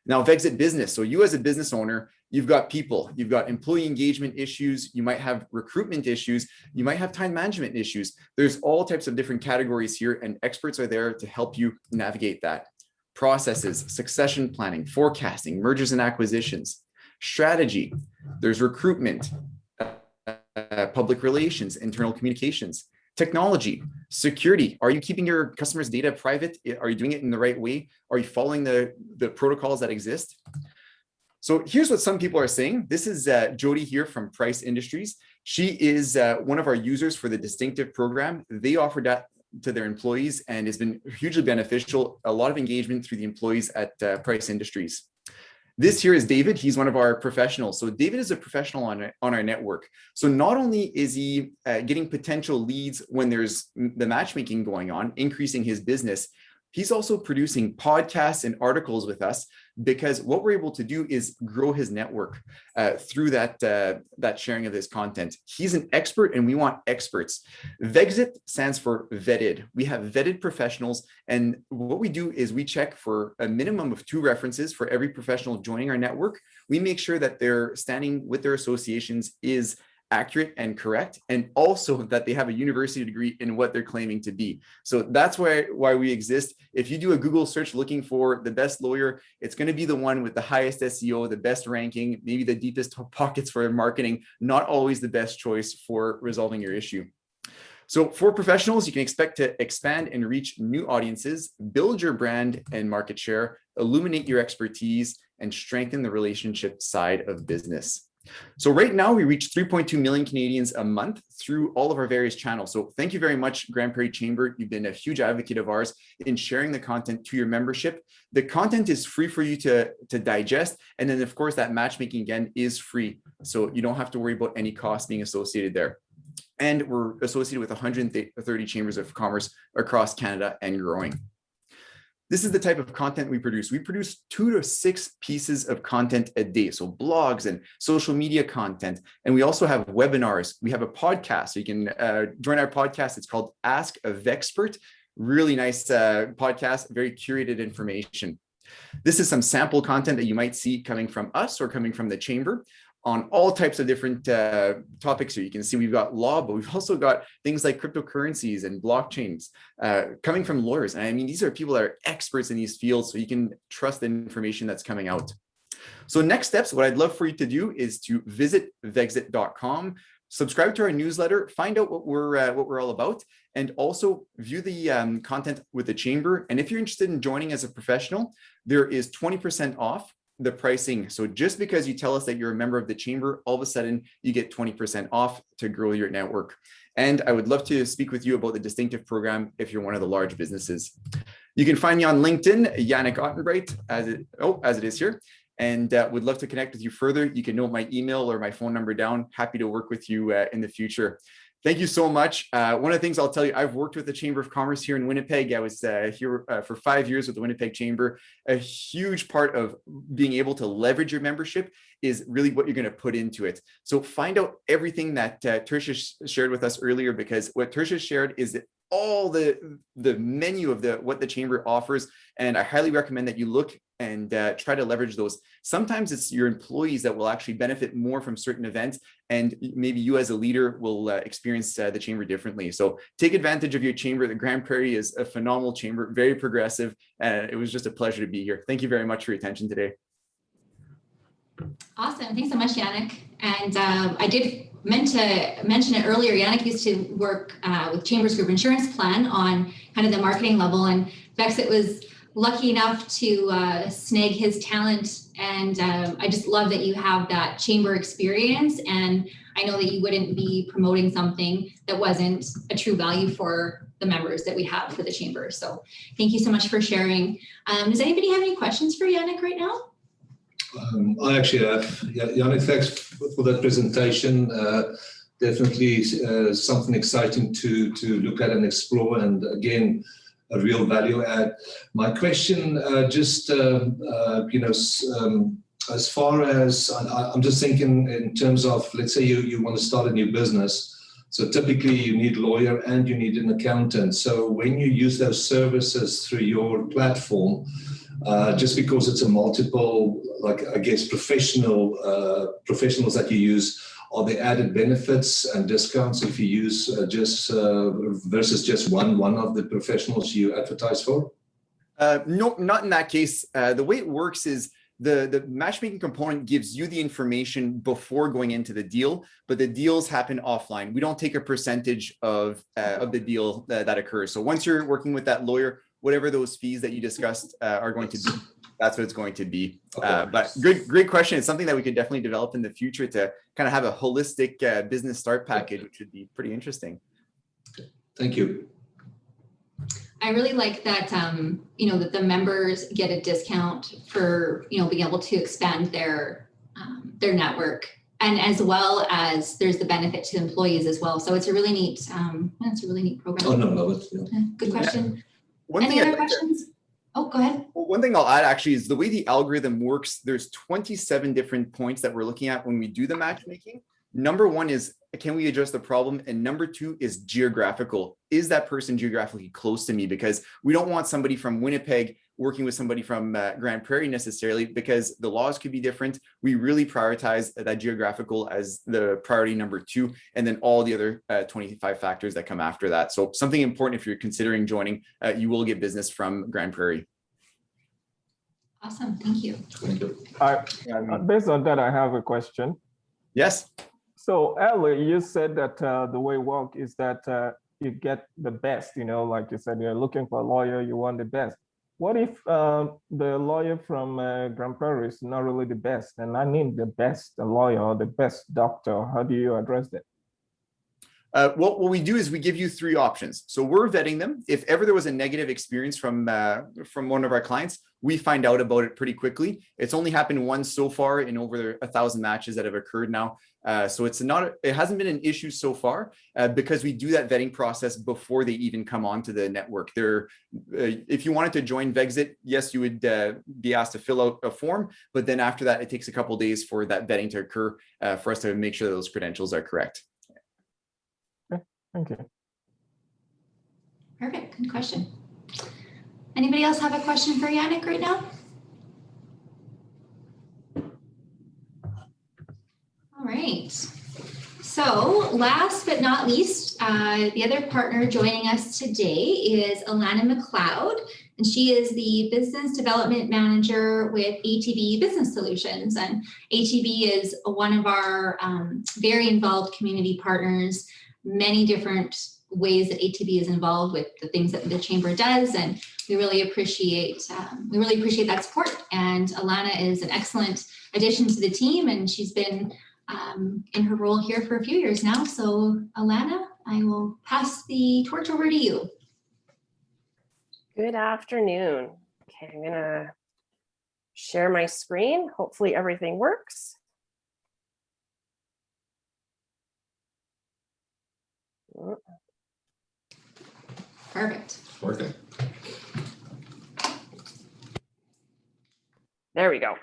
I: Now, Vexxit Business. So you as a business owner, you've got people, you've got employee engagement issues, you might have recruitment issues, you might have time management issues. There's all types of different categories here, and experts are there to help you navigate that. Processes, succession planning, forecasting, mergers and acquisitions, strategy. There's recruitment, public relations, internal communications, technology, security. Are you keeping your customers' data private? Are you doing it in the right way? Are you following the protocols that exist? So here's what some people are saying. This is Jody here from Price Industries. She is one of our users for the Distinctive program. They offered that to their employees and has been hugely beneficial. A lot of engagement through the employees at Price Industries. This here is David. He's one of our professionals. So David is a professional on our network. So not only is he getting potential leads when there's the matchmaking going on, increasing his business, he's also producing podcasts and articles with us, because what we're able to do is grow his network through that sharing of this content. He's an expert and we want experts. Vexxit stands for vetted. We have vetted professionals, and what we do is we check for a minimum of 2 references for every professional joining our network. We make sure that their standing with their associations is accurate and correct, and also that they have a university degree in what they're claiming to be. So that's why we exist. If you do a Google search looking for the best lawyer, it's going to be the one with the highest SEO, the best ranking, maybe the deepest pockets for marketing, not always the best choice for resolving your issue. So for professionals, you can expect to expand and reach new audiences, build your brand and market share, illuminate your expertise, and strengthen the relationship side of business. So right now we reach 3.2 million Canadians a month through all of our various channels. So thank you very much, Grand Prairie Chamber. You've been a huge advocate of ours in sharing the content to your membership. The content is free for you to digest. And then of course that matchmaking again is free. So you don't have to worry about any costs being associated there. And we're associated with 130 chambers of commerce across Canada and growing. This is the type of content we produce. We produce 2 to 6 pieces of content a day. So blogs and social media content. And we also have webinars. We have a podcast. So you can join our podcast. It's called Ask a Vexpert. Really nice podcast, very curated information. This is some sample content that you might see coming from us or coming from the chamber on all types of different topics here. You can see we've got law, but we've also got things like cryptocurrencies and blockchains coming from lawyers. And I mean, these are people that are experts in these fields, so you can trust the information that's coming out. So next steps, what I'd love for you to do is to visit vexxit.com, subscribe to our newsletter, find out what we're all about, and also view the content with the chamber. And if you're interested in joining as a professional, there is 20% off the pricing. So just because you tell us that you're a member of the chamber, all of a sudden you get 20% off to grow your network. And I would love to speak with you about the Distinctive program if you're one of the large businesses. You can find me on LinkedIn, Yannick Ottenbreit, as it is here, and would love to connect with you further. You can note my email or my phone number down. Happy to work with you in the future. Thank you so much. One of the things I'll tell you, I've worked with the Chamber of Commerce here in Winnipeg. I was here for 5 years with the Winnipeg Chamber. A huge part of being able to leverage your membership is really what you're going to put into it. So find out everything that Tertia shared with us earlier, because what Tertia shared is that all the menu of what the chamber offers, and I highly recommend that you look and try to leverage those. Sometimes it's your employees that will actually benefit more from certain events, and maybe you as a leader will experience the chamber differently. So take advantage of your chamber. The Grand Prairie is a phenomenal chamber, very progressive, and it was just a pleasure to be here. Thank you very much for your attention today.
A: Awesome. Thanks so much, Yannick. And I did meant to mention it earlier. Yannick used to work with Chambers Group Insurance Plan on kind of the marketing level, and Vexxit was lucky enough to snag his talent. And I just love that you have that chamber experience. And I know that you wouldn't be promoting something that wasn't a true value for the members that we have for the chamber. So thank you so much for sharing. Does anybody have any questions for Yannick right now?
D: I actually have. Yannick, thanks for that presentation. Definitely something exciting to look at and explore, and again, a real value add. My question, as far as, I'm just thinking in terms of, let's say you want to start a new business. So typically you need a lawyer and you need an accountant. So when you use those services through your platform, just because it's a multiple, like I guess professionals that you use, are there added benefits and discounts if you use versus just one of the professionals you advertise for?
I: No, not in that case. The way it works is the matchmaking component gives you the information before going into the deal, but the deals happen offline. We don't take a percentage of the deal that occurs. So once you're working with that lawyer, whatever those fees that you discussed are going to be, that's what it's going to be. But great question. It's something that we could definitely develop in the future to kind of have a holistic business start package, which would be pretty interesting.
D: Thank you.
A: I really like that, that the members get a discount for, being able to expand their network, and as well as there's the benefit to employees as well. So it's a really neat, program.
D: Oh, no, love it. Yeah.
A: Good question.
I: One
A: Any other questions? Oh, go ahead.
I: One thing I'll add actually is the way the algorithm works. There's 27 different points that we're looking at when we do the matchmaking. Number one is, can we address the problem? And number two is geographical. Is that person geographically close to me? Because we don't want somebody from Winnipeg working with somebody from Grand Prairie necessarily, because the laws could be different. We really prioritize that geographical as the priority number two, and then all the other 25 factors that come after that. So something important if you're considering joining, you will get business from Grand Prairie.
A: Awesome, thank you.
D: Thank you.
H: Based on that, I have a question.
I: Yes.
H: So earlier you said that the way it works is that you get the best, like you said, you're looking for a lawyer, you want the best. What if the lawyer from Grand Prairie is not really the best, and I need the best lawyer or the best doctor? How do you address that?
I: What we do is we give you three options. So we're vetting them. If ever there was a negative experience from one of our clients, we find out about it pretty quickly. It's only happened once so far in over 1,000 matches that have occurred now. So it hasn't been an issue so far because we do that vetting process before they even come onto the network. If you wanted to join Vexxit, yes, you would be asked to fill out a form, but then after that, it takes a couple of days for that vetting to occur for us to make sure that those credentials are correct.
H: Thank you.
A: Perfect, good question. Anybody else have a question for Yannick right now? All right. So last but not least, the other partner joining us today is Alana McLeod, and she is the Business Development Manager with ATB Business Solutions. And ATB is one of our very involved community partners, many different ways that ATB is involved with the things that the Chamber does, and we really appreciate that support. And Alana is an excellent addition to the team, and she's been in her role here for a few years now. So Alana, I will pass the torch over to you.
K: Good afternoon. Okay, I'm gonna share my screen. Hopefully everything works.
A: Perfect.
D: Working.
K: There we go.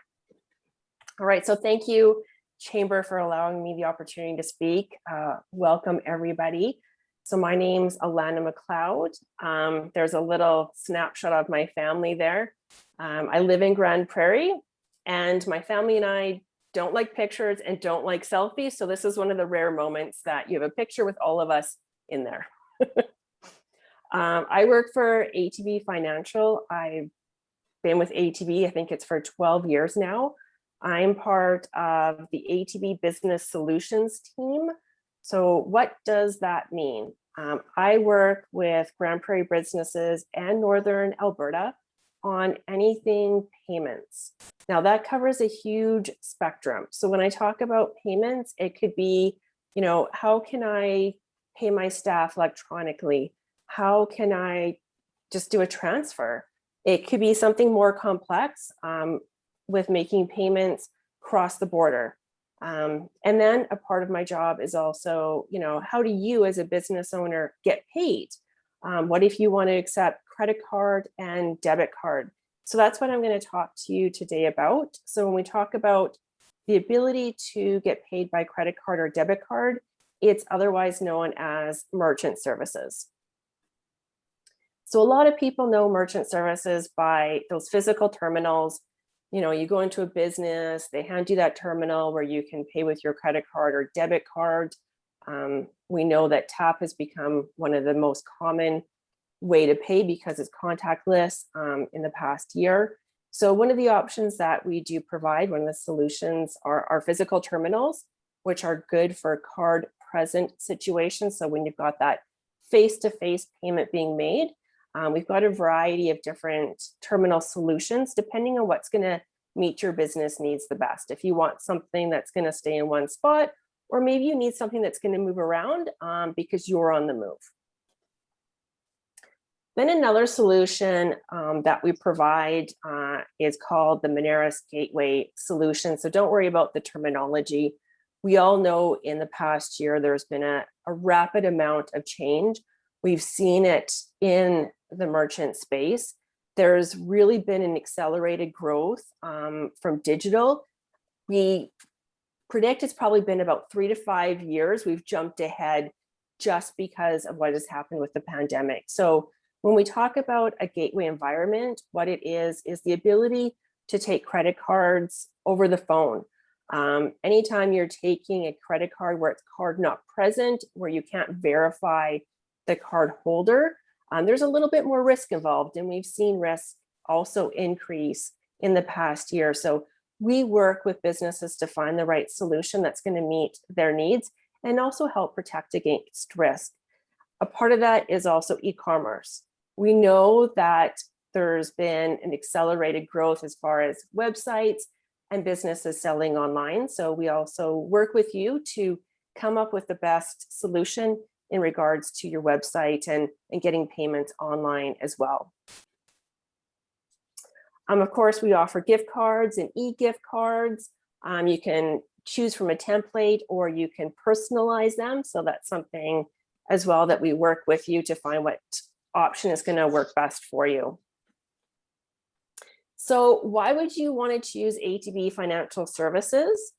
K: All right, so thank you, Chamber, for allowing me the opportunity to speak. Welcome, everybody. So my name's Alana McLeod. There's a little snapshot of my family there. I live in Grand Prairie, and my family and I don't like pictures and don't like selfies. So this is one of the rare moments that you have a picture with all of us in there. I work for ATB Financial. I've been with ATB, I think it's for 12 years now. I'm part of the ATB Business Solutions team. So what does that mean? I work with Grand Prairie businesses and Northern Alberta on anything payments. Now that covers a huge spectrum. So when I talk about payments, it could be, how can I pay my staff electronically? How can I just do a transfer? It could be something more complex with making payments across the border. And then a part of my job is also, how do you as a business owner get paid? What if you want to accept credit card and debit card? So that's what I'm going to talk to you today about. So when we talk about the ability to get paid by credit card or debit card, it's otherwise known as merchant services. So a lot of people know merchant services by those physical terminals. You know, you go into a business, they hand you that terminal where you can pay with your credit card or debit card. We know that tap has become one of the most common way to pay because it's contactless in the past year. So one of the options that we do provide, one of the solutions are our physical terminals, which are good for card present situations. So when you've got that face-to-face payment being made, we've got a variety of different terminal solutions depending on what's going to meet your business needs the best. If you want something that's going to stay in one spot, or maybe you need something that's going to move around because you're on the move. Then another solution that we provide is called the Moneris Gateway Solution. So don't worry about the terminology. We all know in the past year, there's been a rapid amount of change. We've seen it in the merchant space. There's really been an accelerated growth from digital. We predict it's probably been about 3 to 5 years. We've jumped ahead just because of what has happened with the pandemic. So when we talk about a gateway environment, what it is the ability to take credit cards over the phone. Anytime you're taking a credit card where it's card not present, where you can't verify the card holder, there's a little bit more risk involved, and we've seen risk also increase in the past year. So we work with businesses to find the right solution that's going to meet their needs and also help protect against risk. A part of that is also e-commerce. We know that there's been an accelerated growth as far as websites and businesses selling online. So we also work with you to come up with the best solution in regards to your website and getting payments online as well. Of course, we offer gift cards and e-gift cards. You can choose from a template or you can personalize them. So that's something as well that we work with you to find what option is going to work best for you. So why would you want to choose ATB Financial Services?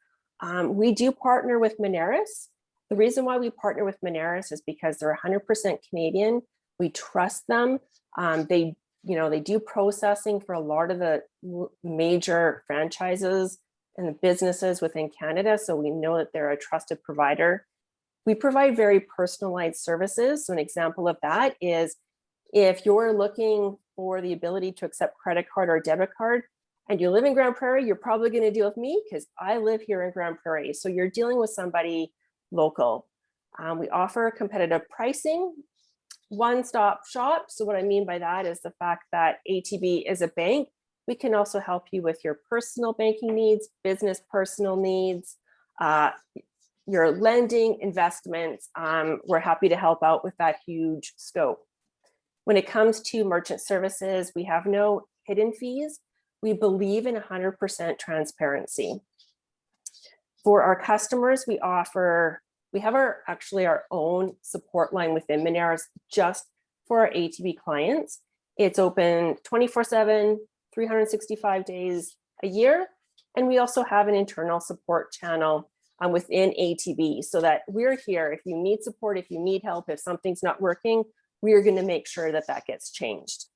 K: We do partner with Moneris. The reason why we partner with Moneris is because they're 100% Canadian. We trust them. They do processing for a lot of the major franchises and the businesses within Canada. So we know that they're a trusted provider. We provide very personalized services. So an example of that is if you're looking for the ability to accept credit card or debit card and you live in Grand Prairie, you're probably going to deal with me because I live here in Grand Prairie. So you're dealing with somebody local. We offer competitive pricing, one-stop shop. So what I mean by that is the fact that ATB is a bank. We can also help you with your personal banking needs, business personal needs, your lending, investments. We're happy to help out with that huge scope. When it comes to merchant services, we have no hidden fees. We believe in 100% transparency. For our customers, we have our own support line within Moneris just for our ATB clients. It's open 24/7, 365 days a year. And we also have an internal support channel within ATB so that we're here. If you need support, if you need help, if something's not working, we are going to make sure that that gets changed.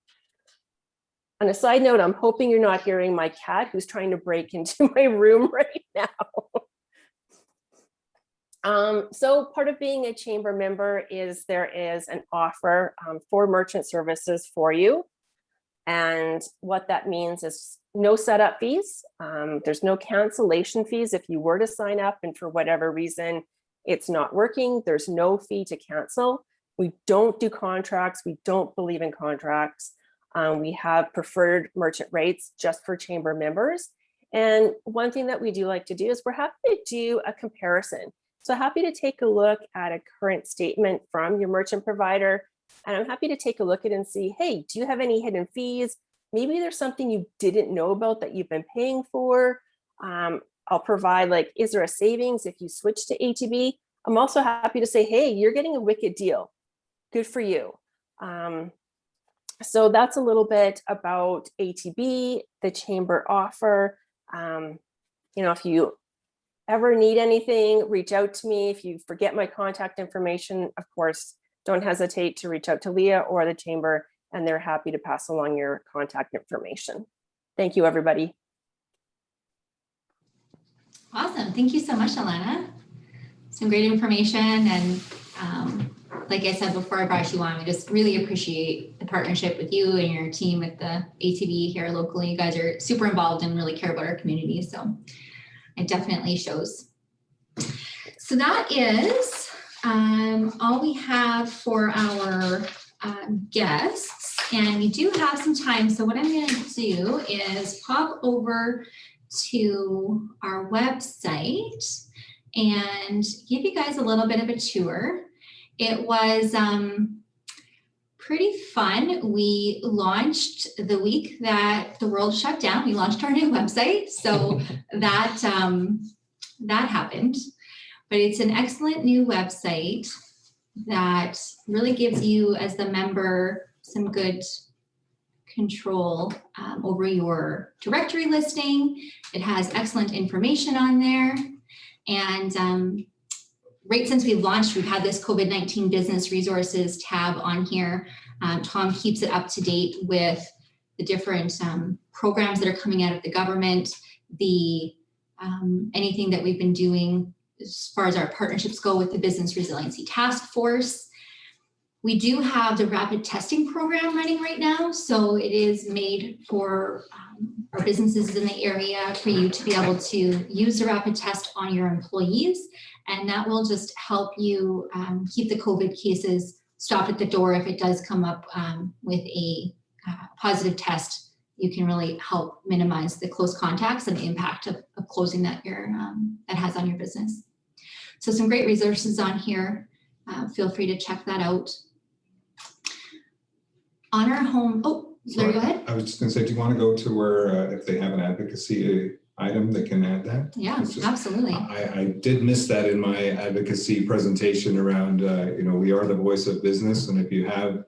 K: On a side note, I'm hoping you're not hearing my cat who's trying to break into my room right now. So part of being a chamber member is there is an offer for merchant services for you. And what that means is no setup fees. There's no cancellation fees. If you were to sign up and for whatever reason it's not working, there's no fee to cancel. We don't do contracts. We don't believe in contracts. We have preferred merchant rates just for chamber members. And one thing that we do like to do is we're happy to do a comparison. So happy to take a look at a current statement from your merchant provider. And I'm happy to take a look at it and see, hey, do you have any hidden fees? Maybe there's something you didn't know about that you've been paying for. I'll provide is there a savings if you switch to ATB? I'm also happy to say, hey, you're getting a wicked deal. Good for you. So that's a little bit about ATB, the chamber offer. If you ever need anything, reach out to me. If you forget my contact information, of course, don't hesitate to reach out to Leah or the chamber, and they're happy to pass along your contact information. Thank you, everybody.
A: Awesome. Thank you so much, Alana. Some great information. And like I said before I brought you on, we just really appreciate the partnership with you and your team with the ATB here locally. You guys are super involved and really care about our community. So it definitely shows. So that is all we have for our guests. And we do have some time. So what I'm going to do is pop over to our website and give you guys a little bit of a tour. It was pretty fun. We launched the week that the world shut down. We launched our new website. So that happened. But it's an excellent new website that really gives you as the member some good control over your directory listing. It has excellent information on there. And right since we've launched, we've had this COVID-19 business resources tab on here. Tom keeps it up to date with the different programs that are coming out of the government, anything that we've been doing as far as our partnerships go with the Business Resiliency Task Force. We do have the rapid testing program running right now. So it is made for our businesses in the area for you to be able to use the rapid test on your employees. And that will just help you keep the COVID cases stopped at the door. If it does come up with a positive test, you can really help minimize the close contacts and the impact of closing that has on your business. So some great resources on here. Feel free to check that out. On our home, Larry, go ahead.
E: I was just going to say, do you want to go to where if they have an advocacy item, they can add that?
A: Yeah, absolutely.
E: I did miss that in my advocacy presentation around, we are the voice of business. And if you have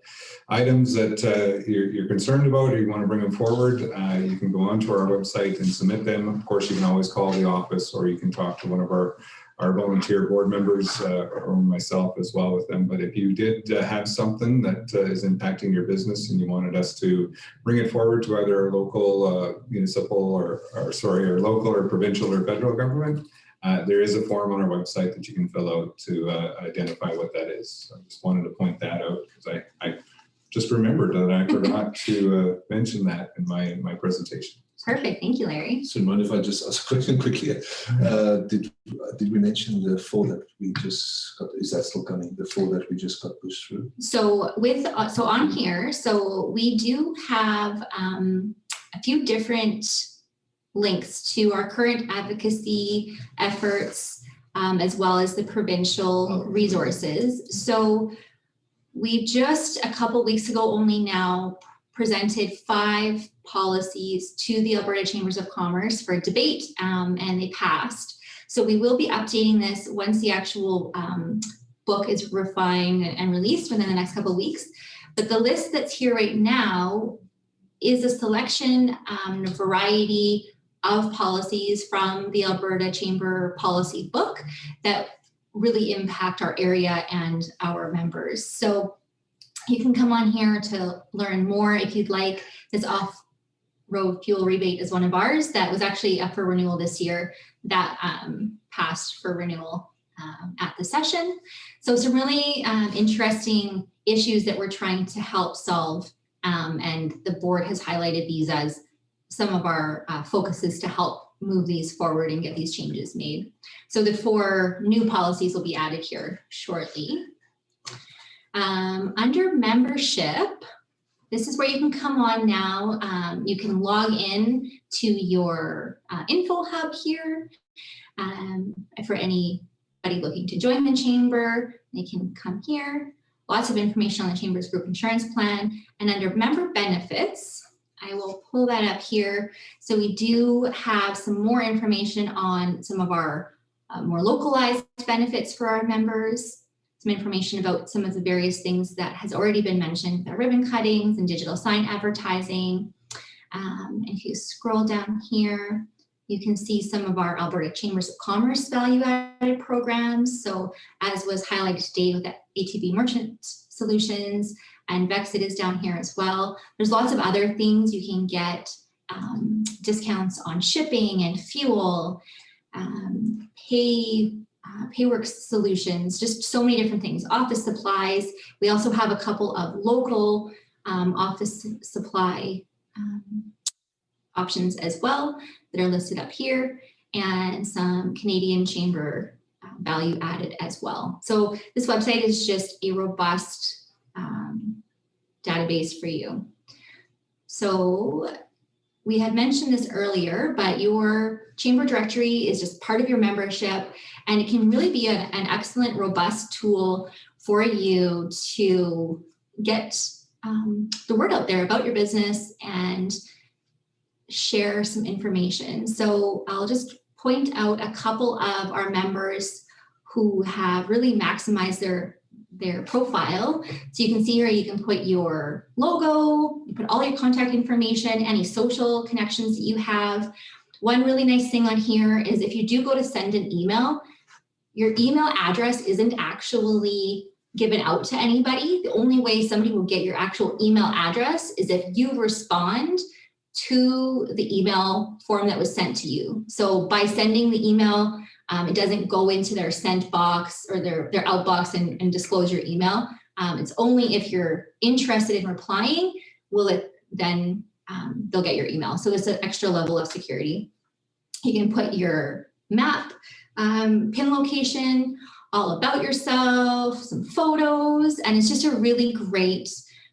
E: items that you're concerned about or you want to bring them forward, you can go onto our website and submit them. Of course, you can always call the office or you can talk to one of our volunteer board members or myself as well with them. But if you did have something that is impacting your business and you wanted us to bring it forward to either local, municipal, or local or provincial or federal government, there is a form on our website that you can fill out to identify what that is. So I just wanted to point that out because I just remembered that I forgot to mention that in my presentation.
A: Perfect. Thank you, Larry.
D: So mind if I just ask a question quickly? Did we mention the 4 that we just got? Is that still coming? The 4 that we just got pushed through?
A: So on here, so we do have a few different links to our current advocacy efforts, as well as the provincial resources. So we just a couple weeks ago only now presented 5 policies to the Alberta Chambers of Commerce for debate, and they passed. So we will be updating this once the actual book is refined and released within the next couple of weeks. But the list that's here right now is a selection, a variety of policies from the Alberta Chamber policy book that really impact our area and our members. So you can come on here to learn more if you'd like. This off-road fuel rebate is one of ours that was actually up for renewal this year that passed for renewal at the session. So some really interesting issues that we're trying to help solve, and the board has highlighted these as some of our focuses to help move these forward and get these changes made. So the 4 new policies will be added here shortly. Under membership, this is where you can come on now. You can log in to your info hub here. For anybody looking to join the chamber, they can come here. Lots of information on the Chamber's group insurance plan. And under member benefits, I will pull that up here. So we do have some more information on some of our more localized benefits for our members. some information about some of the various things that has already been mentioned, the ribbon cuttings and digital sign advertising. And if you scroll down here, you can see some of our Alberta Chambers of Commerce value-added programs. So as was highlighted today with the ATV Merchant Solutions, and Vexxit is down here as well. There's lots of other things you can get, discounts on shipping and fuel, Payworks solutions, just so many different things, office supplies. We also have a couple of local office supply options as well that are listed up here, and some Canadian Chamber value added as well. So this website is just a robust database for you. So we had mentioned this earlier, but your chamber directory is just part of your membership, and it can really be an excellent, robust tool for you to get the word out there about your business and share some information. So I'll just point out a couple of our members who have really maximized their profile. So you can see here, you can put your logo, you put all your contact information, any social connections that you have. One really nice thing on here is if you do go to send an email, your email address isn't actually given out to anybody. The only way somebody will get your actual email address is if you respond to the email form that was sent to you. So by sending the email, it doesn't go into their sent box or their outbox and disclose your email. It's only if you're interested in replying, will it then, they'll get your email. So there's an extra level of security. You can put your map, pin location, all about yourself, some photos, and it's just a really great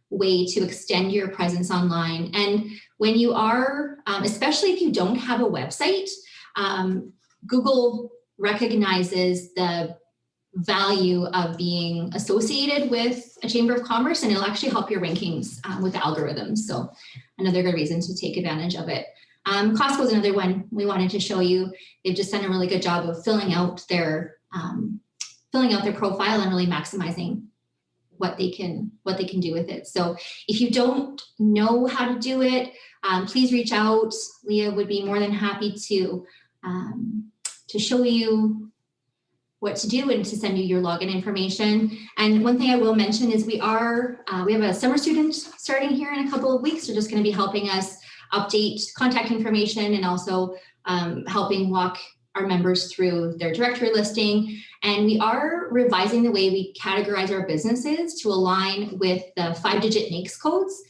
A: way to extend your presence online. And when you are, especially if you don't have a website, Google recognizes the value of being associated with a Chamber of Commerce, and it'll actually help your rankings with the algorithms. So another good reason to take advantage of it. Costco is another one we wanted to show you. They've just done a really good job of filling out their profile and really maximizing what they can do with it. So if you don't know how to do it, please reach out. Leah would be more than happy to show you what to do and to send you your login information. And one thing I will mention is we have a summer student starting here in a couple of weeks. They're just going to be helping us update contact information and also helping walk our members through their directory listing. And we are revising the way we categorize our businesses to align with the 5-digit NAICS codes.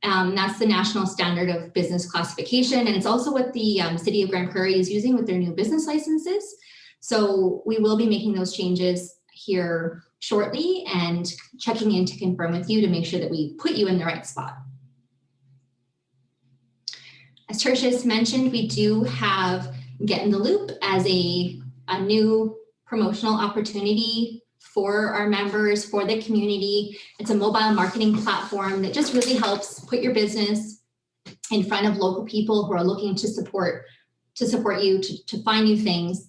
A: That's the national standard of business classification. And it's also what the city of Grand Prairie is using with their new business licenses. So we will be making those changes here shortly and checking in to confirm with you to make sure that we put you in the right spot. As Tertius mentioned, we do have Get in the Loop as a new promotional opportunity for our members, for the community. It's a mobile marketing platform that just really helps put your business in front of local people who are looking to support you, to find new things.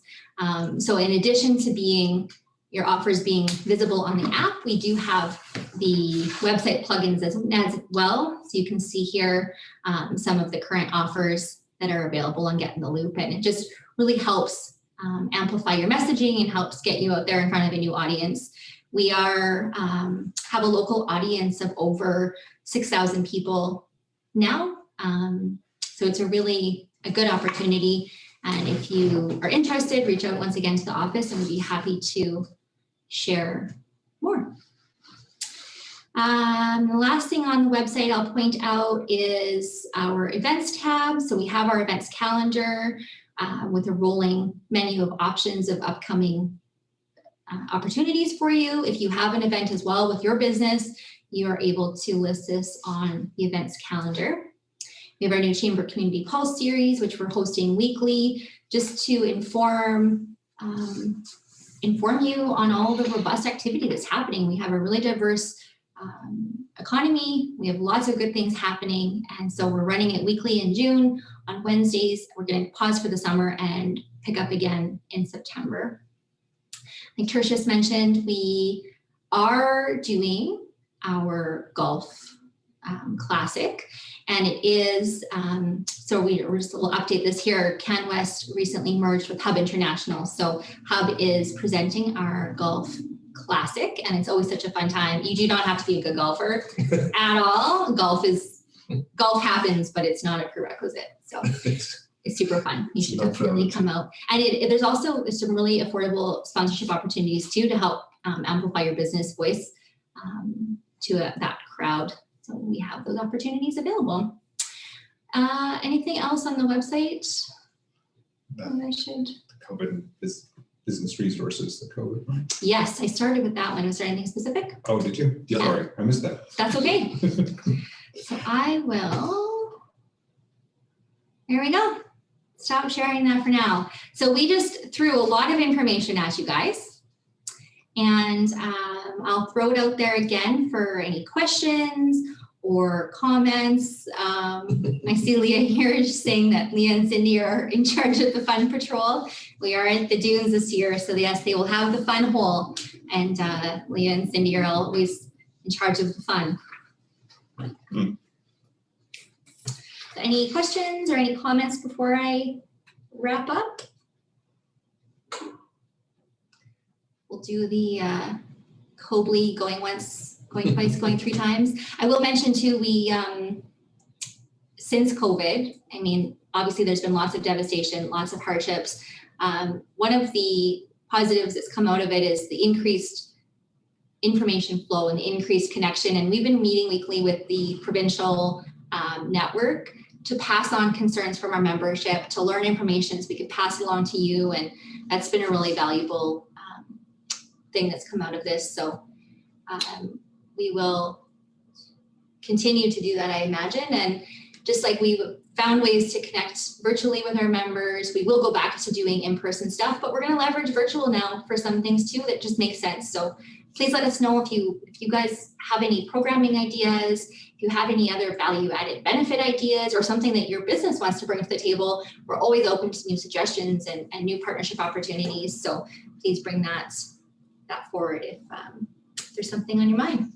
A: So in addition to your offers being visible on the app, we do have the website plugins as well. So you can see here some of the current offers that are available on Get in the Loop, and it just really helps amplify your messaging and helps get you out there in front of a new audience. We have a local audience of over 6,000 people now. So it's a good opportunity. And if you are interested, reach out once again to the office and we'd be happy to share more. The last thing on the website I'll point out is our events tab. So we have our events calendar with a rolling menu of options of upcoming opportunities for you. If you have an event as well with your business, you are able to list this on the events calendar. We have our new Chamber Community Pulse series, which we're hosting weekly, just to inform you on all the robust activity that's happening. We have a really diverse economy. We have lots of good things happening. And so we're running it weekly in June on Wednesdays. We're going to pause for the summer and pick up again in September. Like Tertius mentioned, we are doing our golf classic, and it is, so we'll update this here. CanWest recently merged with Hub International. So Hub is presenting our golf classic, and it's always such a fun time. You do not have to be a good golfer at all. Golf happens, but it's not a prerequisite. So it's super fun. You should definitely come out. And there's also some really affordable sponsorship opportunities too to help amplify your business voice to that crowd. So we have those opportunities available. Anything else on the website? I should.
E: The COVID business resources, the COVID one.
A: Yes, I started with that one. Was there anything specific?
E: Oh, did you?
A: Yeah.
E: Sorry, I missed that.
A: That's okay. So I will, there we go. Stop sharing that for now. So we just threw a lot of information at you guys. And I'll throw it out there again for any questions or comments. I see Leah here just saying that Leah and Cindy are in charge of the fun patrol. We are at the dunes this year, so yes, they will have the fun hole. And Leah and Cindy are always in charge of the fun. Any questions or any comments before I wrap up? We'll do the Cobley going once, going twice, going 3 times. I will mention too, we, since COVID, I mean, obviously there's been lots of devastation, lots of hardships. One of the positives that's come out of it is the increased information flow and the increased connection. And we've been meeting weekly with the provincial network to pass on concerns from our membership, to learn information so we could pass it along to you. And that's been a really valuable thing that's come out of this. So we will continue to do that, I imagine. And just like we found ways to connect virtually with our members, we will go back to doing in-person stuff, but we're going to leverage virtual now for some things too that just make sense. So please let us know if you guys have any programming ideas, if you have any other value-added benefit ideas or something that your business wants to bring to the table. We're always open to new suggestions and new partnership opportunities. So please bring that forward if there's something on your mind.